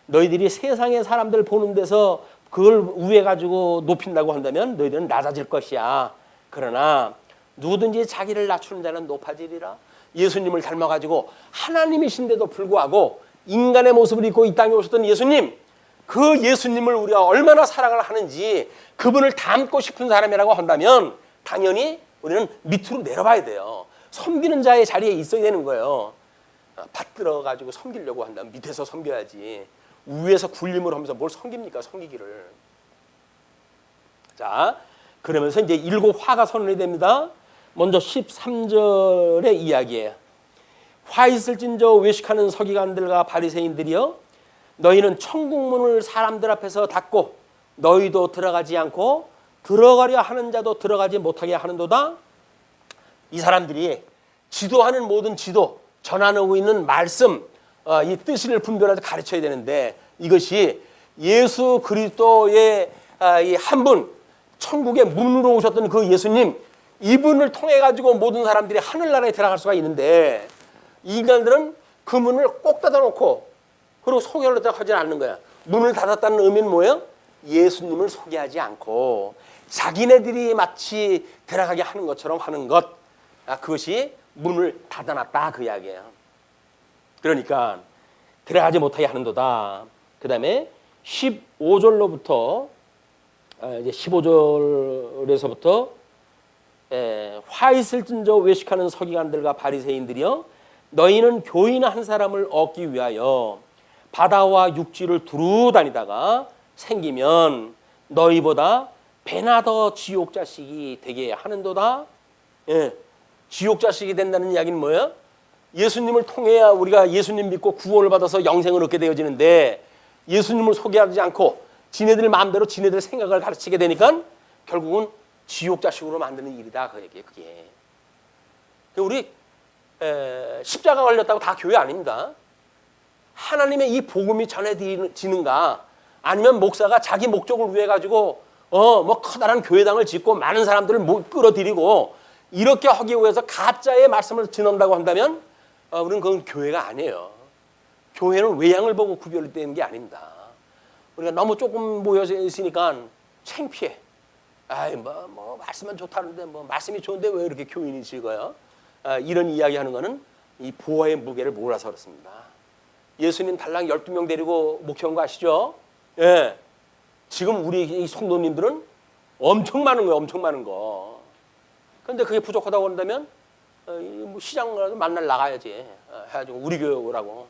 너희들이 세상의 사람들 보는 데서 그걸 위해 가지고 높인다고 한다면 너희들은 낮아질 것이야. 그러나 누구든지 자기를 낮추는 자는 높아지리라. 예수님을 닮아가지고 하나님이신데도 불구하고 인간의 모습을 입고 이 땅에 오셨던 예수님, 그 예수님을 우리가 얼마나 사랑을 하는지 그분을 닮고 싶은 사람이라고 한다면 당연히 우리는 밑으로 내려봐야 돼요. 섬기는 자의 자리에 있어야 되는 거예요. 받들어가지고 섬기려고 한다면 밑에서 섬겨야지. 위에서 굴림을 하면서 뭘 섬깁니까? 섬기기를. 자, 그러면서 이제 7화가 선언이 됩니다. 먼저 13절의 이야기예요. 화 있을진저 외식하는 서기관들과 바리새인들이여, 너희는 천국문을 사람들 앞에서 닫고 너희도 들어가지 않고 들어가려 하는 자도 들어가지 못하게 하는도다. 이 사람들이 지도하는 모든 지도, 전하고 있는 말씀, 이 뜻을 분별해서 가르쳐야 되는데 이것이 예수 그리스도의 이 한 분, 천국의 문으로 오셨던 그 예수님, 이분을 통해 가지고 모든 사람들이 하늘나라에 들어갈 수가 있는데 이 인간들은 그 문을 꼭 닫아놓고 그리고 소개를 하지 않는 거야. 문을 닫았다는 의미는 뭐예요? 예수님을 소개하지 않고 자기네들이 마치 들어가게 하는 것처럼 하는 것, 그것이 문을 닫아놨다 그 이야기예요. 그러니까 들어가지 못하게 하는도다. 그 다음에 15절로부터 이제 15절에서부터 화 있을진저 외식하는 서기관들과 바리새인들이여 너희는 교인 한 사람을 얻기 위하여 바다와 육지를 두루 다니다가 생기면 너희보다 배나 더 지옥 자식이 되게 하는도다. 지옥 자식이 된다는 이야기는 뭐예요? 예수님을 통해야 우리가 예수님 믿고 구원을 받아서 영생을 얻게 되어지는데 예수님을 소개하지 않고 지네들 마음대로 지네들 생각을 가르치게 되니까 결국은 지옥 자식으로 만드는 일이다 그 얘기예요. 그게 우리 십자가 걸렸다고 다 교회 아닙니다. 하나님의 이 복음이 전해지는가, 아니면 목사가 자기 목적을 위해 가지고 뭐 커다란 교회당을 짓고 많은 사람들을 끌어들이고 이렇게 하기 위해서 가짜의 말씀을 전한다고 한다면 우리는 그건 교회가 아니에요. 교회는 외양을 보고 구별되는 게 아닙니다. 우리가 너무 조금 모여 있으니까 창피해. 아이 뭐 말씀은 좋다는데 뭐 말씀이 좋은데 왜 이렇게 교인이 적어요? 이런 이야기하는 거는 이 보화의 무게를 몰라서 그렇습니다. 예수님 달랑 12명 데리고 목회한 거 아시죠? 예. 지금 우리 이 성도님들은 엄청 많은 거예요. 엄청 많은 거. 그런데 그게 부족하다고 한다면 시장이라도 만날 나가야지. 해가지고 우리 교회 오라고.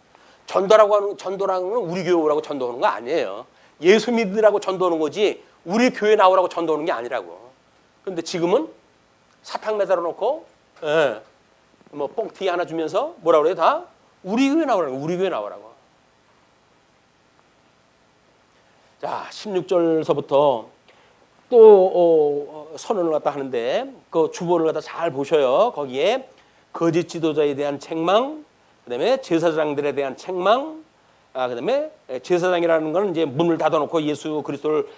전도라는 건 우리 교회 오라고 전도하는 거 아니에요. 예수 믿으라고 전도하는 거지 우리 교회 나오라고 전도하는 게 아니라고. 그런데 지금은 사탕 매달아 놓고 뭐 뽕티 하나 주면서 뭐라 그래요? 다 우리 교회 나오라고. 우리 교회 나오라고. 자, 16절서부터 또 선언을 갖다 하는데 그 주보를 갖다 잘 보셔요. 거기에 거짓 지도자에 대한 책망, 그다음에 제사장들에 대한 책망, 그다음에 제사장이라는 것은 이제 문을 닫아놓고 예수 그리스도를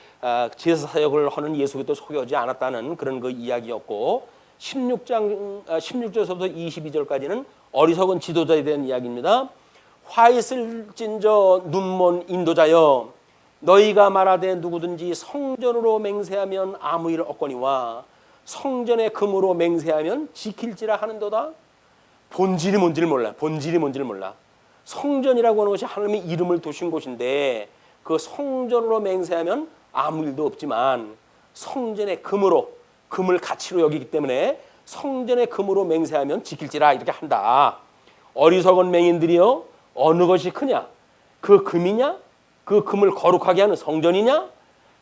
제사 사역을 하는 예수 그리스도를 소개하지 않았다는 그런 그 이야기였고, 16절서부터 22절까지는 어리석은 지도자에 대한 이야기입니다. 화 있을진저 눈먼 인도자여 너희가 말하되 누구든지 성전으로 맹세하면 아무 일 없거니와 성전의 금으로 맹세하면 지킬지라 하는도다. 본질이 뭔지를 몰라. 본질이 뭔지를 몰라. 성전이라고 하는 것이 하나님의 이름을 두신 곳인데 그 성전으로 맹세하면 아무 일도 없지만 성전의 금으로, 금을 가치로 여기기 때문에 성전의 금으로 맹세하면 지킬지라 이렇게 한다. 어리석은 맹인들이여 어느 것이 크냐? 그 금이냐? 그 금을 거룩하게 하는 성전이냐?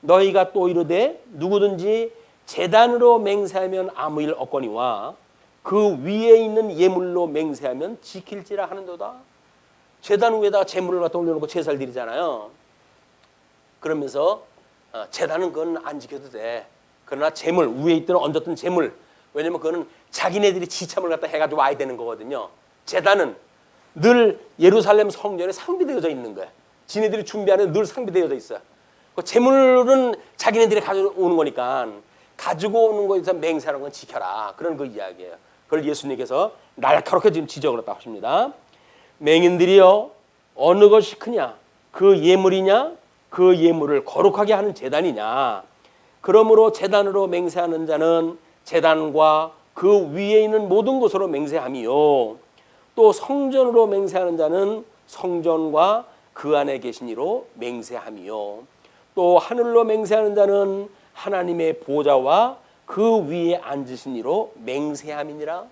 너희가 또 이르되 누구든지 제단으로 맹세하면 아무 일 없거니와 그 위에 있는 예물로 맹세하면 지킬지라 하는도다. 제단 위에다가 제물을 갖다 올려놓고 제사를 드리잖아요. 그러면서 제단은 그건 안 지켜도 돼. 그러나 제물, 위에 있던 얹었던 제물, 왜냐면 그거는 자기네들이 지참을 갖다 해가지고 와야 되는 거거든요. 제단은 늘 예루살렘 성전에 상비되어져 있는 거야. 지네들이 준비하는 늘 상비되어져 있어. 그 제물은 자기네들이 가져오는 거니까 가지고 오는 거에서 맹세하는 건 지켜라. 그런 그 이야기예요. 그걸 예수님께서 날카롭게 지금 지적을 했다 하십니다. 맹인들이여 어느 것이 크냐? 그 예물이냐? 그 예물을 거룩하게 하는 제단이냐? 그러므로 제단으로 맹세하는 자는 제단과 그 위에 있는 모든 것으로 맹세함이요. 또 성전으로 맹세하는 자는 성전과 그 안에 계신 이로 맹세함이요. 또 하늘로 맹세하는 자는 하나님의 보좌와 그 위에 앉으신 이로 맹세함이니라.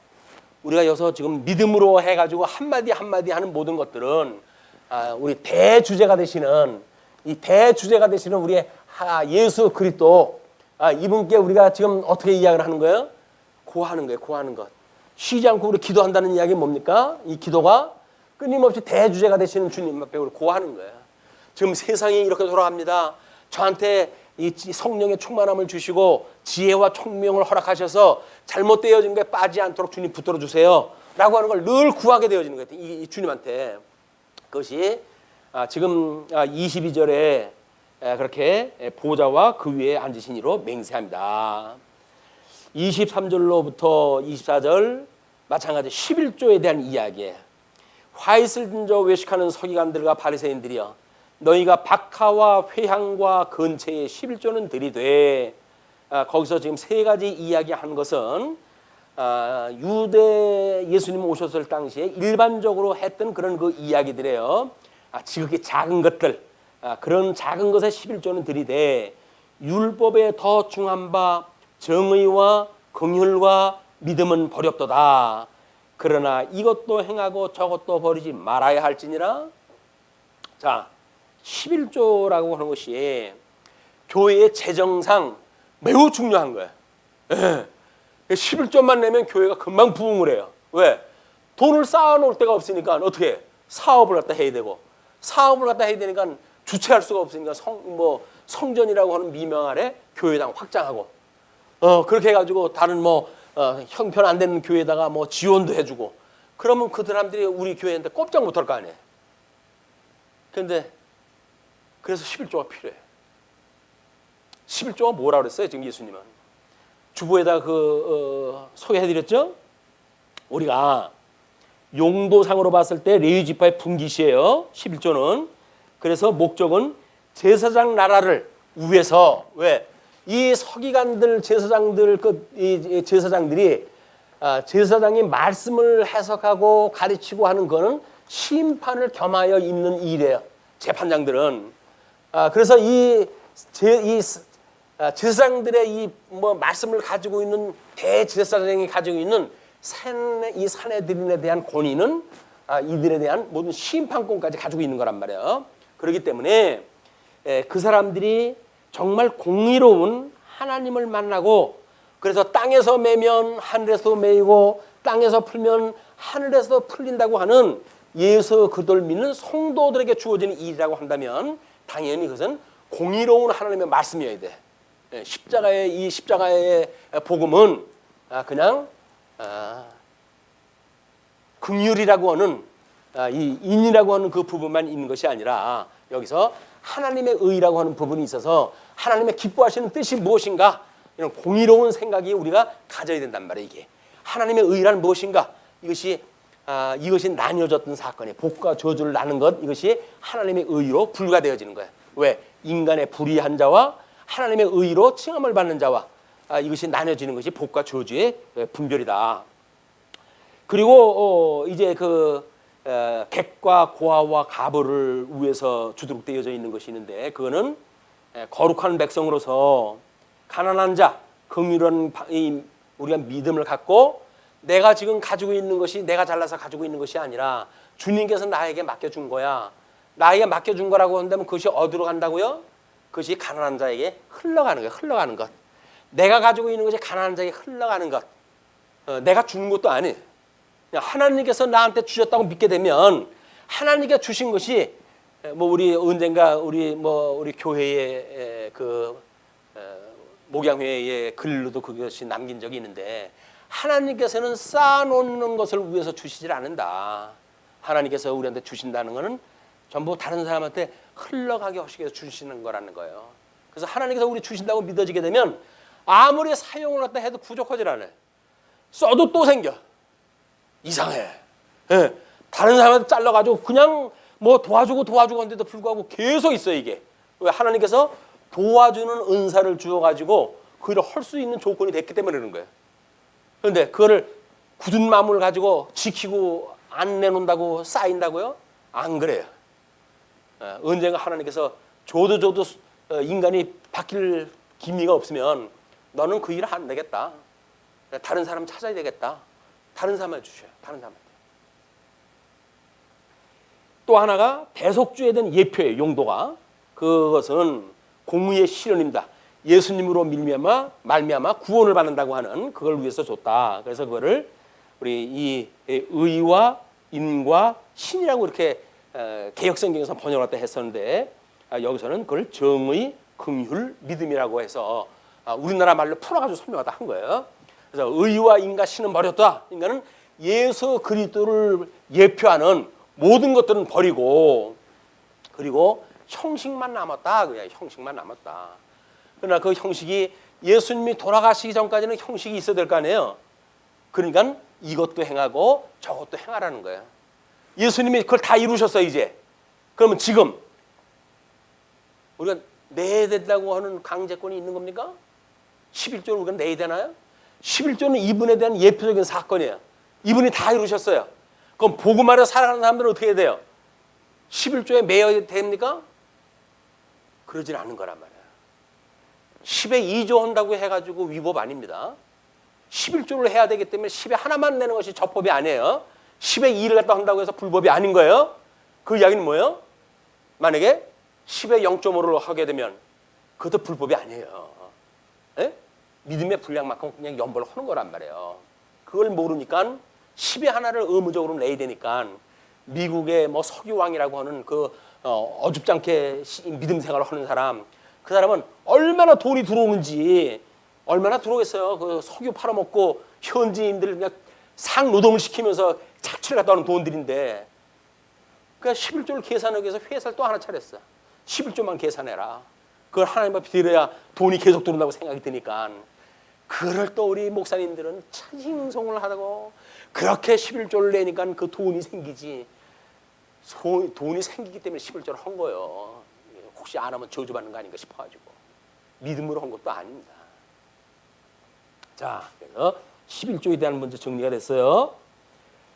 우리가 여기서 지금 믿음으로 해가지고 한마디 한마디 하는 모든 것들은 우리 대주제가 되시는 이 대주제가 되시는 우리의 예수 그리스도 이분께 우리가 지금 어떻게 이야기를 하는 거예요? 고하는 거예요. 고하는 것. 쉬지 않고 우리 기도한다는 이야기는 뭡니까? 이 기도가 끊임없이 대주제가 되시는 주님 앞에 우리 고하는 거예요. 지금 세상이 이렇게 돌아갑니다. 저한테 이 성령의 충만함을 주시고 지혜와 총명을 허락하셔서 잘못되어진 것에 빠지지 않도록 주님 붙들어 주세요 라고 하는 걸 늘 구하게 되어지는 거예요. 이 주님한테. 그것이 지금 22절에 그렇게 보좌와 그 위에 앉으신 이로 맹세합니다. 23절로부터 24절 마찬가지 11조에 대한 이야기예요. 화 있을진저 외식하는 서기관들과 바리새인들이여 너희가 박하와 회향과 근체의 11조는 들이되, 거기서 지금 세 가지 이야기한 것은 유대 예수님 오셨을 당시에 일반적으로 했던 그런 그 이야기들이에요. 지극히 작은 것들, 그런 작은 것의 11조는 들이되 율법에 더 중한 바 정의와 긍휼과 믿음은 버렸도다. 그러나 이것도 행하고 저것도 버리지 말아야 할지니라. 자, 11조라고 하는 것이 교회의 재정상 매우 중요한 거예요. 11조만 내면 교회가 금방 부흥을 해요. 왜? 돈을 쌓아놓을 데가 없으니까 어떻게 해? 사업을 갖다 해야 되고, 사업을 갖다 해야 되니까 주체할 수가 없으니까 성전이라고 하는 미명 아래 교회당 확장하고, 그렇게 해가지고 다른 형편 안 되는 교회에다가 지원도 해주고, 그러면 그 사람들이 우리 교회한테 꼼짝 못할 거 아니에요. 그런데 그래서 11조가 필요해. 11조가 뭐라 그랬어요? 지금 예수님은 주보에다가 소개해드렸죠. 우리가 용도상으로 봤을 때 레위 지파의 분깃이에요. 11조는. 그래서 목적은 제사장 나라를 위해서, 왜? 이 서기관들, 제사장들, 이 제사장들이 제사장이 말씀을 해석하고 가르치고 하는 거는 심판을 겸하여 있는 일이에요. 재판장들은. 그래서 이 제사장들의 이 말씀을 가지고 있는 대제사장이 가지고 있는 이 사내들인에 대한 권위는 이들에 대한 모든 심판권까지 가지고 있는 거란 말이에요. 그렇기 때문에 그 사람들이 정말 공의로운 하나님을 만나고, 그래서 땅에서 매면 하늘에서 매이고 땅에서 풀면 하늘에서 풀린다고 하는 예수 그리스도를 믿는 성도들에게 주어지는 일이라고 한다면 당연히 그것은 공의로운 하나님의 말씀이어야 돼. 이 십자가의 복음은 그냥 긍휼이라고 하는 이 인이라고 하는 그 부분만 있는 것이 아니라 여기서 하나님의 의라고 하는 부분이 있어서 하나님의 기뻐하시는 뜻이 무엇인가, 이런 공의로운 생각이 우리가 가져야 된단 말이에요. 이게 하나님의 의란 무엇인가, 이것이 나뉘어졌던 사건이에요. 복과 저주를 나눈 것, 이것이 하나님의 의로 불가되어지는 거예요. 왜? 인간의 불의한 자와 하나님의 의로 칭함을 받는 자와 이것이 나뉘어지는 것이 복과 저주의 분별이다. 그리고 이제 객과 고아와 가보를 위해서 주도록 되어져 있는 것이 있는데, 그거는 거룩한 백성으로서 가난한 자, 긍휼한 우리가 믿음을 갖고 내가 지금 가지고 있는 것이 내가 잘나서 가지고 있는 것이 아니라 주님께서 나에게 맡겨준 거야. 나에게 맡겨준 거라고 한다면 그것이 어디로 간다고요? 그것이 가난한 자에게 흘러가는 거예요. 흘러가는 것. 내가 가지고 있는 것이 가난한 자에게 흘러가는 것. 내가 주는 것도 아니에요. 하나님께서 나한테 주셨다고 믿게 되면 하나님께 주신 것이 우리 언젠가 우리 교회의 목양회의 글로도 그것이 남긴 적이 있는데, 하나님께서는 쌓아놓는 것을 위해서 주시질 않는다. 하나님께서 우리한테 주신다는 것은 전부 다른 사람한테 흘러가게 하시기 위해서 주시는 거라는 거예요. 그래서 하나님께서 우리 주신다고 믿어지게 되면 아무리 사용을 했다 해도 부족하질 않아요. 써도 또 생겨. 이상해. 예. 다른 사람한테 잘라가지고 그냥 도와주고 하는데도 불구하고 계속 있어요, 이게. 왜? 하나님께서 도와주는 은사를 주어가지고 그 일을 할 수 있는 조건이 됐기 때문에 그런 거예요. 그런데 그거를 굳은 마음을 가지고 지키고 안 내놓는다고 쌓인다고요? 안 그래요. 언젠가 하나님께서 줘도 인간이 바뀔 기미가 없으면 너는 그 일을 안 되겠다. 다른 사람 찾아야 되겠다. 다른 사람한테 주셔요. 다른 사람한테. 또 하나가 대속주에 대한 예표의 용도가, 그것은 공의의 실현입니다. 예수님으로 말미암아 구원을 받는다고 하는 그걸 위해서 줬다. 그래서 그거를 우리 이 의와 인과 신이라고 이렇게 개역성경에서 번역을 했었는데, 여기서는 그걸 정의, 긍휼, 믿음이라고 해서 우리나라 말로 풀어가지고 설명하다 한 거예요. 그래서 의와 인과 신은 버렸다. 인간은 예수 그리스도를 예표하는 모든 것들은 버리고, 그리고 형식만 남았다. 그냥 형식만 남았다. 그러나 그 형식이 예수님이 돌아가시기 전까지는 형식이 있어야 될 거 아니에요. 그러니까 이것도 행하고 저것도 행하라는 거예요. 예수님이 그걸 다 이루셨어요, 이제. 그러면 지금 우리가 내야 된다고 하는 강제권이 있는 겁니까? 11조를 우리가 내야 되나요? 11조는 이분에 대한 예표적인 사건이에요. 이분이 다 이루셨어요. 그럼 복음 아래 살아가는 사람들은 어떻게 해야 돼요? 11조에 매여야 됩니까? 그러진 않은 거란 말이에요. 10에 2조 한다고 해가지고 위법 아닙니다. 11조를 해야 되기 때문에 10에 하나만 내는 것이 적법이 아니에요. 10에 2를 갖다 한다고 해서 불법이 아닌 거예요. 그 이야기는 뭐예요? 만약에 10에 0.5를 하게 되면 그것도 불법이 아니에요. 에? 믿음의 분량만큼 그냥 연보를 하는 거란 말이에요. 그걸 모르니까 10에 하나를 의무적으로 내야 되니까 미국의 뭐 석유왕이라고 하는 그 어줍지 않게 믿음 생활을 하는 사람, 그 사람은 얼마나 돈이 들어오는지, 얼마나 들어오겠어요. 그 석유 팔아먹고 현지인들 그냥 상노동을 시키면서 착취를 갖다 하는 돈들인데, 그러니까 11조를 계산하기 위해서 회사를 또 하나 차렸어. 11조만 계산해라. 그걸 하나님 앞에 드려야 돈이 계속 들어온다고 생각이 드니까, 그걸 또 우리 목사님들은 찬싱송을 하다고 그렇게 11조를 내니까 그 돈이 생기지. 돈이 생기기 때문에 11조를 한 거예요. 혹시 안 하면 저주받는 거 아닌가 싶어가지고. 믿음으로 한 것도 아닙니다. 자, 그래서 11조에 대한 문제 정리가 됐어요.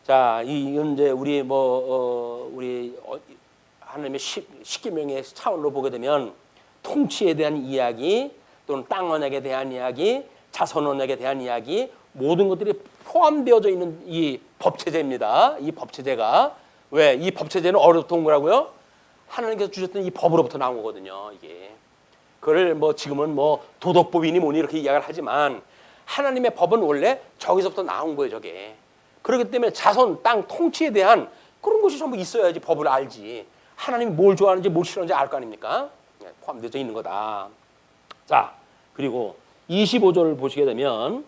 자, 이건 이제 우리 하나님의 십계명의 차원으로 보게 되면 통치에 대한 이야기, 또는 땅 언약에 대한 이야기, 자선 언약에 대한 이야기, 모든 것들이 포함되어져 있는 이 법체제입니다. 이 법체제가 왜 이 법체제는 어디서부터 온 거라고요? 하나님께서 주셨던 이 법으로부터 나온 거거든요. 이게 그걸 뭐 지금은 뭐 도덕법이니 뭐니 이렇게 이야기를 하지만 하나님의 법은 원래 저기서부터 나온 거예요. 저게. 그렇기 때문에 자선, 땅 통치에 대한 그런 것이 전부 있어야지 법을 알지. 하나님이 뭘 좋아하는지 뭘 싫어하는지 알 거 아닙니까? 포함되어 있는 거다. 자, 그리고 25절을 보시게 되면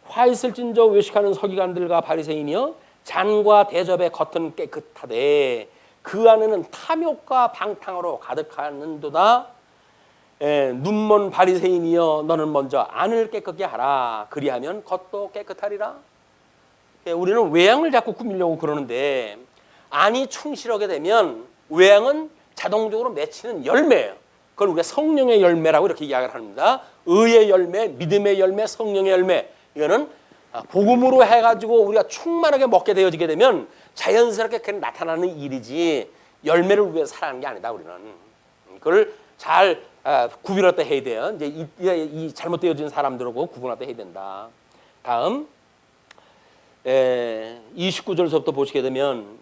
화 있을진저 외식하는 서기관들과 바리새인이여 잔과 대접의 겉은 깨끗하되 그 안에는 탐욕과 방탕으로 가득하는도다. 눈먼 바리새인이여 너는 먼저 안을 깨끗게 하라. 그리하면 겉도 깨끗하리라. 우리는 외양을 자꾸 꾸미려고 그러는데 안이 충실하게 되면 외양은 자동적으로 맺히는 열매예요. 그걸 우리가 성령의 열매라고 이렇게 이야기를 합니다. 의의 열매, 믿음의 열매, 성령의 열매. 이거는 복음으로 해가지고 우리가 충만하게 먹게 되어지게 되면 자연스럽게 그냥 나타나는 일이지 열매를 위해서 살아가는 게 아니다. 우리는 그걸 잘 구별할 때 해야 돼요. 이제 이 잘못되어진 사람들하고 구분할 때 해야 된다. 다음 29절서부터 보시게 되면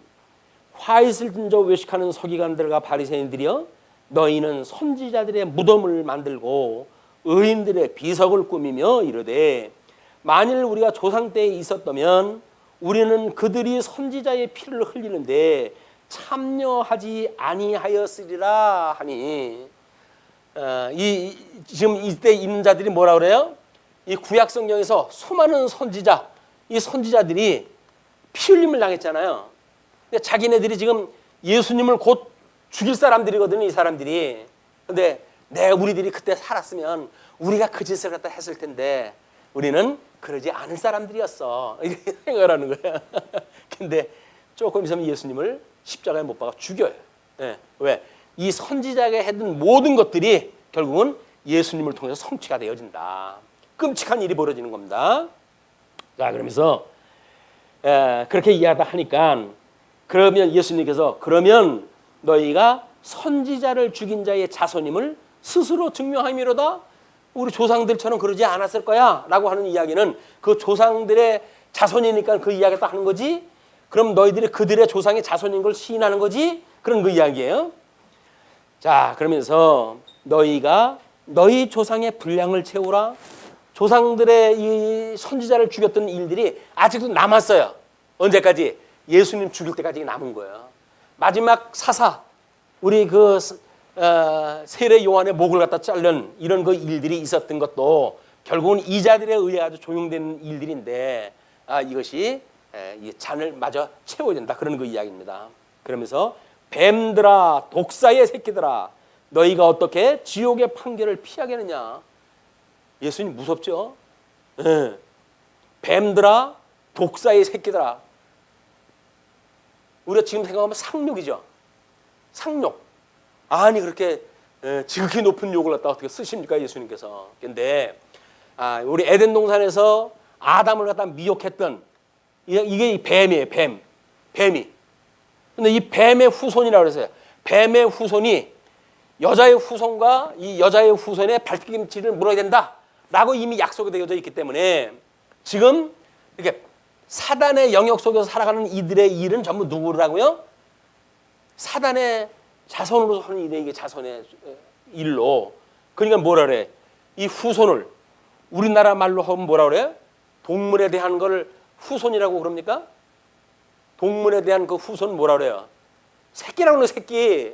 화 있을진저 외식하는 서기관들과 바리새인들이여 너희는 선지자들의 무덤을 만들고 의인들의 비석을 꾸미며 이르되 만일 우리가 조상 때에 있었다면 우리는 그들이 선지자의 피를 흘리는데 참여하지 아니하였으리라 하니 지금 이때 있는 자들이 뭐라 그래요? 이 구약 성경에서 수많은 선지자, 이 선지자들이 피 흘림을 당했잖아요. 근데 자기네들이 지금 예수님을 곧 죽일 사람들이거든요, 이 사람들이. 근데 우리들이 그때 살았으면 우리가 그 짓을 갖다 했을 텐데 우리는 그러지 않을 사람들이었어. 이렇게 생각을 하는 거야. 근데 조금 있으면 예수님을 십자가에 못 박아 죽여요. 네. 왜? 이 선지자가 했던 모든 것들이 결국은 예수님을 통해서 성취가 되어진다. 끔찍한 일이 벌어지는 겁니다. 자, 그러면서 그렇게 이야기하다 하니까 그러면 예수님께서 그러면 너희가 선지자를 죽인 자의 자손임을 스스로 증명함이로다. 우리 조상들처럼 그러지 않았을 거야 라고 하는 이야기는 그 조상들의 자손이니까 그 이야기를 딱 하는 거지. 그럼 너희들이 그들의 조상의 자손인 걸 시인하는 거지. 그런 그 이야기예요. 자, 그러면서 너희가 너희 조상의 분량을 채우라. 조상들의 이 선지자를 죽였던 일들이 아직도 남았어요. 언제까지? 예수님 죽일 때까지 남은 거예요. 마지막 사사, 우리 그 세례 요한의 목을 갖다 자른 이런 그 일들이 있었던 것도 결국은 이자들에 의해 아주 조용된 일들인데 이것이 이 잔을 마저 채워야 된다. 그런 그 이야기입니다. 그러면서 뱀들아 독사의 새끼들아 너희가 어떻게 지옥의 판결을 피하겠느냐. 예수님 무섭죠? 뱀들아 독사의 새끼들아. 우리가 지금 생각하면 상욕이죠. 상욕. 아니 그렇게 지극히 높은 욕을 갖다 어떻게 쓰십니까 예수님께서? 근데 우리 에덴 동산에서 아담을 갖다 미혹했던 이게 이 뱀이에요. 뱀이. 근데 이 뱀의 후손이라고 그랬어요. 뱀의 후손이 여자의 후손과 이 여자의 후손의 발길김치를 물어야 된다라고 이미 약속이 되어져 있기 때문에 지금 이렇게 사단의 영역 속에서 살아가는 이들의 일은 전부 누구라고요? 사단의 자손으로 하는 일에 이게 자손의 일로. 그러니까 뭐라 그래? 이 후손을 우리나라 말로 하면 뭐라 그래? 동물에 대한 걸 후손이라고 그럽니까? 동물에 대한 그 후손 뭐라 그래요? 새끼라고 그러는 새끼.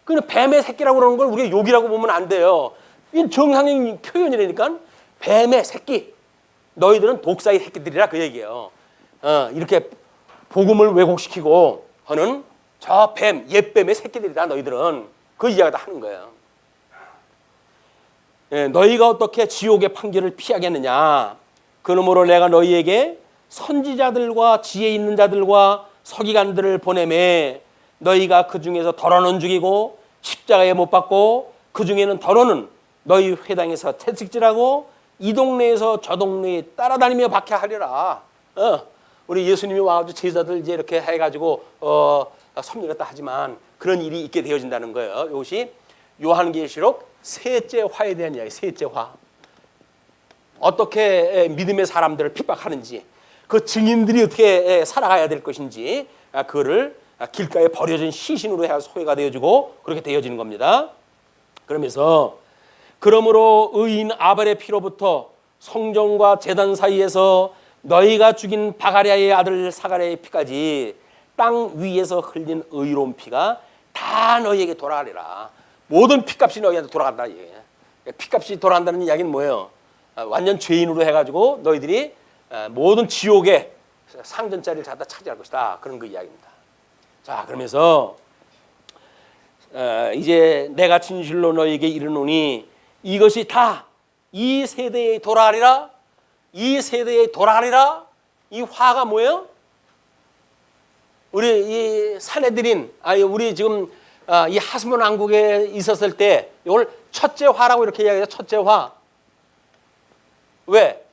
그냥 뱀의 새끼라고 그러는 걸 우리가 욕이라고 보면 안 돼요. 이건 정상적인 표현이라니까. 뱀의 새끼. 너희들은 독사의 새끼들이라 그 얘기예요. 이렇게 복음을 왜곡시키고 하는 저 뱀, 옛뱀의 새끼들이다 너희들은. 그 이야기를 다 하는 거예요. 너희가 어떻게 지옥의 판결을 피하겠느냐. 그러므로 내가 너희에게 선지자들과 지혜 있는 자들과 서기관들을 보내매 너희가 그 중에서 더러는 죽이고 십자가에 못 박고 그 중에는 더러는 너희 회당에서 채찍질하고 이 동네에서 저 동네에 따라다니며 박해하리라. 우리 예수님이 와가지고 제자들 이제 이렇게 해가지고 섭리했다 하지만 그런 일이 있게 되어진다는 거예요. 이것이 요한계시록 셋째 화에 대한 이야기. 셋째 화. 어떻게 믿음의 사람들을 핍박하는지, 그 증인들이 어떻게 살아가야 될 것인지, 그거를 길가에 버려진 시신으로 해서 소외가 되어지고 그렇게 되어지는 겁니다. 그러면서 그러므로 의인 아벨의 피로부터 성전과 제단 사이에서 너희가 죽인 바가랴의 아들 사가랴의 피까지 땅 위에서 흘린 의로운 피가 다 너희에게 돌아가리라. 모든 피값이 너희한테 돌아간다. 피값이 돌아간다는 이야기는 뭐예요? 완전 죄인으로 해가지고 너희들이 모든 지옥의 상전자리를 갖다 차지할 것이다. 그런 그 이야기입니다. 자, 그러면서 이제 내가 진실로 너희에게 이르노니 이것이 다 이 세대에 돌아가리라. 이 세대에 돌아가리라. 이 화가 뭐예요? 우리 이 사내들인 우리 지금 이 하스몬 왕국에 있었을 때 이걸 첫째 화라고 이렇게 이야기해요. 첫째 화. 왜?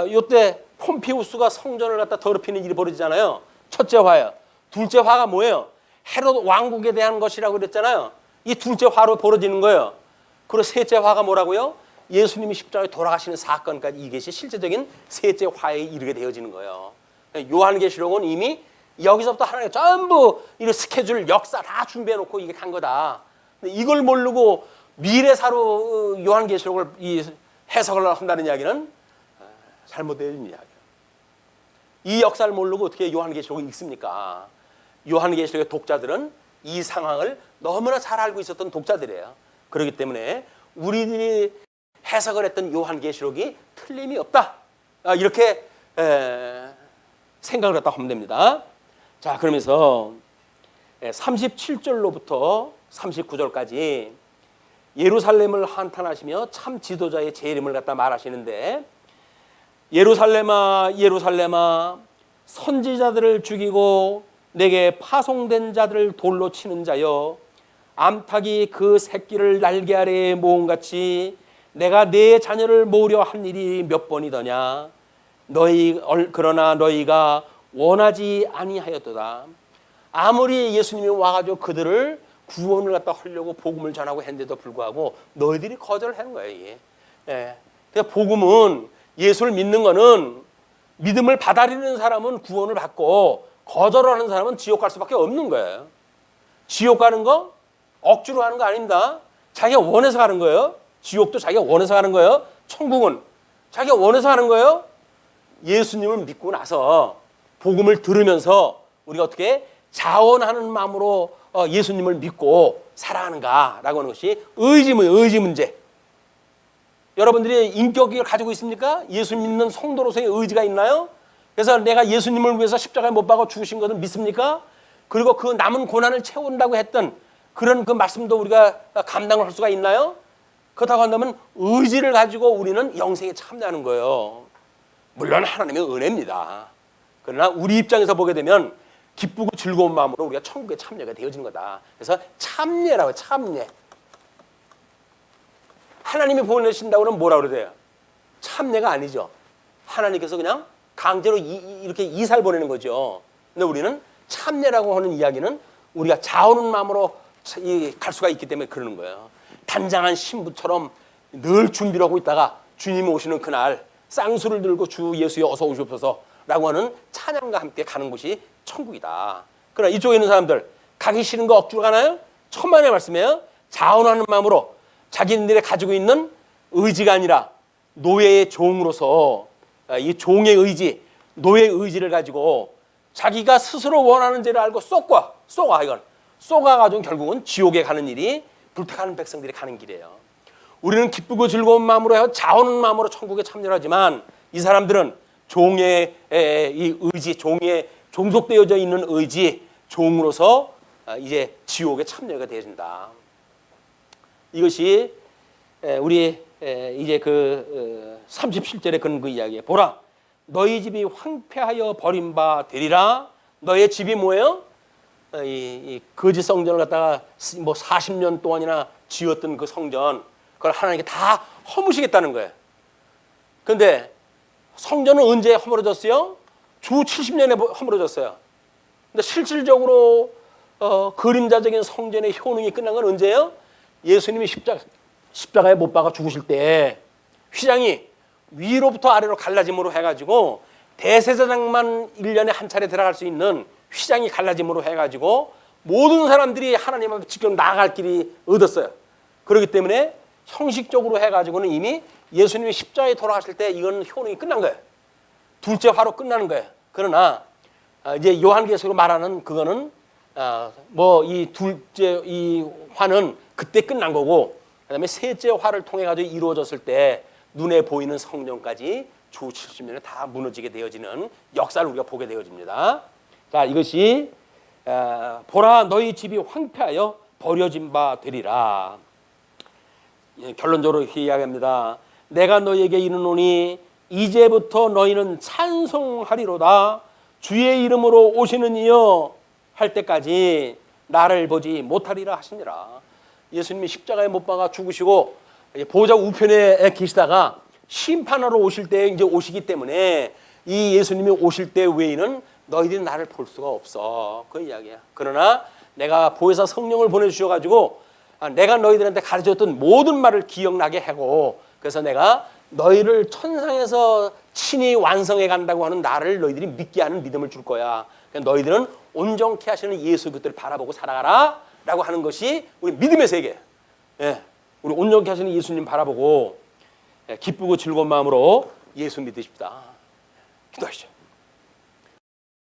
이때 폼피우스가 성전을 갖다 더럽히는 일이 벌어지잖아요. 첫째 화예요. 둘째 화가 뭐예요? 헤롯 왕국에 대한 것이라고 그랬잖아요. 이 둘째 화로 벌어지는 거예요. 그리고 셋째 화가 뭐라고요? 예수님이 십자가에 돌아가시는 사건까지 이것이 실제적인 셋째 화에 이르게 되어지는 거예요. 요한계시록은 이미 여기서부터 하나님 전부 이런 스케줄, 역사 다 준비해놓고 이게 간 거다. 근데 이걸 모르고 미래사로 요한계시록을 해석을 한다는 이야기는 잘못된 이야기예요. 이 역사를 모르고 어떻게 요한계시록을 읽습니까? 요한계시록의 독자들은 이 상황을 너무나 잘 알고 있었던 독자들이에요. 그렇기 때문에 우리들이 해석을 했던 요한계시록이 틀림이 없다. 이렇게 생각을 했다 하면 됩니다. 자, 그러면서 37절로부터 39절까지 예루살렘을 한탄하시며 참 지도자의 재림을 갖다 말하시는데, 예루살렘아 예루살렘아 선지자들을 죽이고 내게 파송된 자들을 돌로 치는 자여, 암탉이 그 새끼를 날개 아래에 모음같이 내가 내 자녀를 모으려 한 일이 몇 번이더냐. 그러나 너희가 원하지 아니하였도다. 아무리 예수님이 와가지고 그들을 구원을 갖다 하려고 복음을 전하고 했는데도 불구하고 너희들이 거절하는 거예요. 이게. 그러니까 복음은, 예수를 믿는 거는, 믿음을 받아들이는 사람은 구원을 받고 거절을 하는 사람은 지옥 갈 수밖에 없는 거예요. 지옥 가는 거 억지로 하는 거 아닙니다. 자기가 원해서 가는 거예요. 지옥도 자기가 원해서 가는 거예요. 천국은 자기가 원해서 가는 거예요. 예수님을 믿고 나서 복음을 들으면서 우리가 어떻게 자원하는 마음으로 예수님을 믿고 살아가는가라고 하는 것이 의지 문제. 여러분들이 인격을 가지고 있습니까? 예수 믿는 성도로서의 의지가 있나요? 그래서 내가 예수님을 위해서 십자가에 못 박아 죽으신 것을 믿습니까? 그리고 그 남은 고난을 채운다고 했던 그런 그 말씀도 우리가 감당을 할 수가 있나요? 그렇다고 한다면 의지를 가지고 우리는 영생에 참여하는 거예요. 물론 하나님의 은혜입니다. 그러나 우리 입장에서 보게 되면 기쁘고 즐거운 마음으로 우리가 천국에 참여가 되어지는 거다. 그래서 참여라고, 참여. 하나님이 보내신다고 그러면 뭐라 그래야 돼요? 참내가 아니죠. 하나님께서 그냥 강제로 이렇게 이사를 보내는 거죠. 근데 우리는 참내라고 하는 이야기는 우리가 자원은 마음으로 갈 수가 있기 때문에 그러는 거예요. 단장한 신부처럼 늘 준비를 하고 있다가 주님 오시는 그날 쌍수를 들고 주 예수여 어서 오시옵소서라고 하는 찬양과 함께 가는 곳이 천국이다. 그러나 이쪽에 있는 사람들 가기 싫은 거 억지로 가나요? 천만의 말씀이에요. 자원하는 마음으로 자기들이 가지고 있는 의지가 아니라 노예의 종으로서 이 종의 의지, 노예의 의지를 가지고 자기가 스스로 원하는 죄를 알고 쏘가 이건 쏘가가지고 결국은 지옥에 가는 일이 불택하는 백성들이 가는 길이에요. 우리는 기쁘고 즐거운 마음으로 해서 자원은 마음으로 천국에 참여하지만 이 사람들은 종의 이 의지, 종의 종속되어져 있는 의지, 종으로서 이제 지옥에 참여가 되어진다. 이것이 우리 이제 그 37절에 그런 그 이야기에 보라 너희 집이 황폐하여 버림바 되리라. 너의 집이 뭐예요? 이 거짓 성전을 갖다가 뭐 40년 동안이나 지었던 그 성전 그걸 하나님께 다 허무시겠다는 거예요. 그런데 성전은 언제 허물어졌어요? 주 70년에 허물어졌어요. 근데 실질적으로 그림자적인 성전의 효능이 끝난 건 언제예요? 예수님이 십자가에 못 박아 죽으실 때 휘장이 위로부터 아래로 갈라짐으로 해가지고 대제사장만 1년에 한 차례 들어갈 수 있는 휘장이 갈라짐으로 해가지고 모든 사람들이 하나님 앞에 직접 나아갈 길이 얻었어요. 그렇기 때문에 형식적으로 해가지고는 이미 예수님이 십자가에 돌아가실 때 이건 효능이 끝난 거예요. 둘째 화로 끝나는 거예요. 그러나 이제 요한계시록으로 말하는 그거는 뭐 이 둘째 이 화는 그때 끝난 거고 그다음에 셋째 화를 통해 가지고 이루어졌을 때 눈에 보이는 성전까지 주 70년에 다 무너지게 되어지는 역사를 우리가 보게 되어집니다. 자, 이것이 보라 너희 집이 황폐하여 버려진 바 되리라. 결론적으로 이렇게 이야기합니다. 내가 너희에게 이르노니 이제부터 너희는 찬송하리로다. 주의 이름으로 오시는 이여 할 때까지 나를 보지 못하리라 하시니라. 예수님이 십자가에 못 박아 죽으시고 보좌 우편에 계시다가 심판하러 오실 때 이제 오시기 때문에 이 예수님이 오실 때 외에는 너희들이 나를 볼 수가 없어. 그 이야기야. 그러나 내가 보혜사 성령을 보내주셔가지고 내가 너희들한테 가르쳤던 모든 말을 기억나게 하고 그래서 내가 너희를 천상에서 친히 완성해 간다고 하는 나를 너희들이 믿게 하는 믿음을 줄 거야. 그러니까 너희들은 온전케 하시는 예수 그들을 바라보고 살아가라 라고 하는 것이 우리 믿음의 세계. 예, 우리 온전케 하시는 예수님 바라보고 기쁘고 즐거운 마음으로 예수 믿으십시다. 기도하시죠.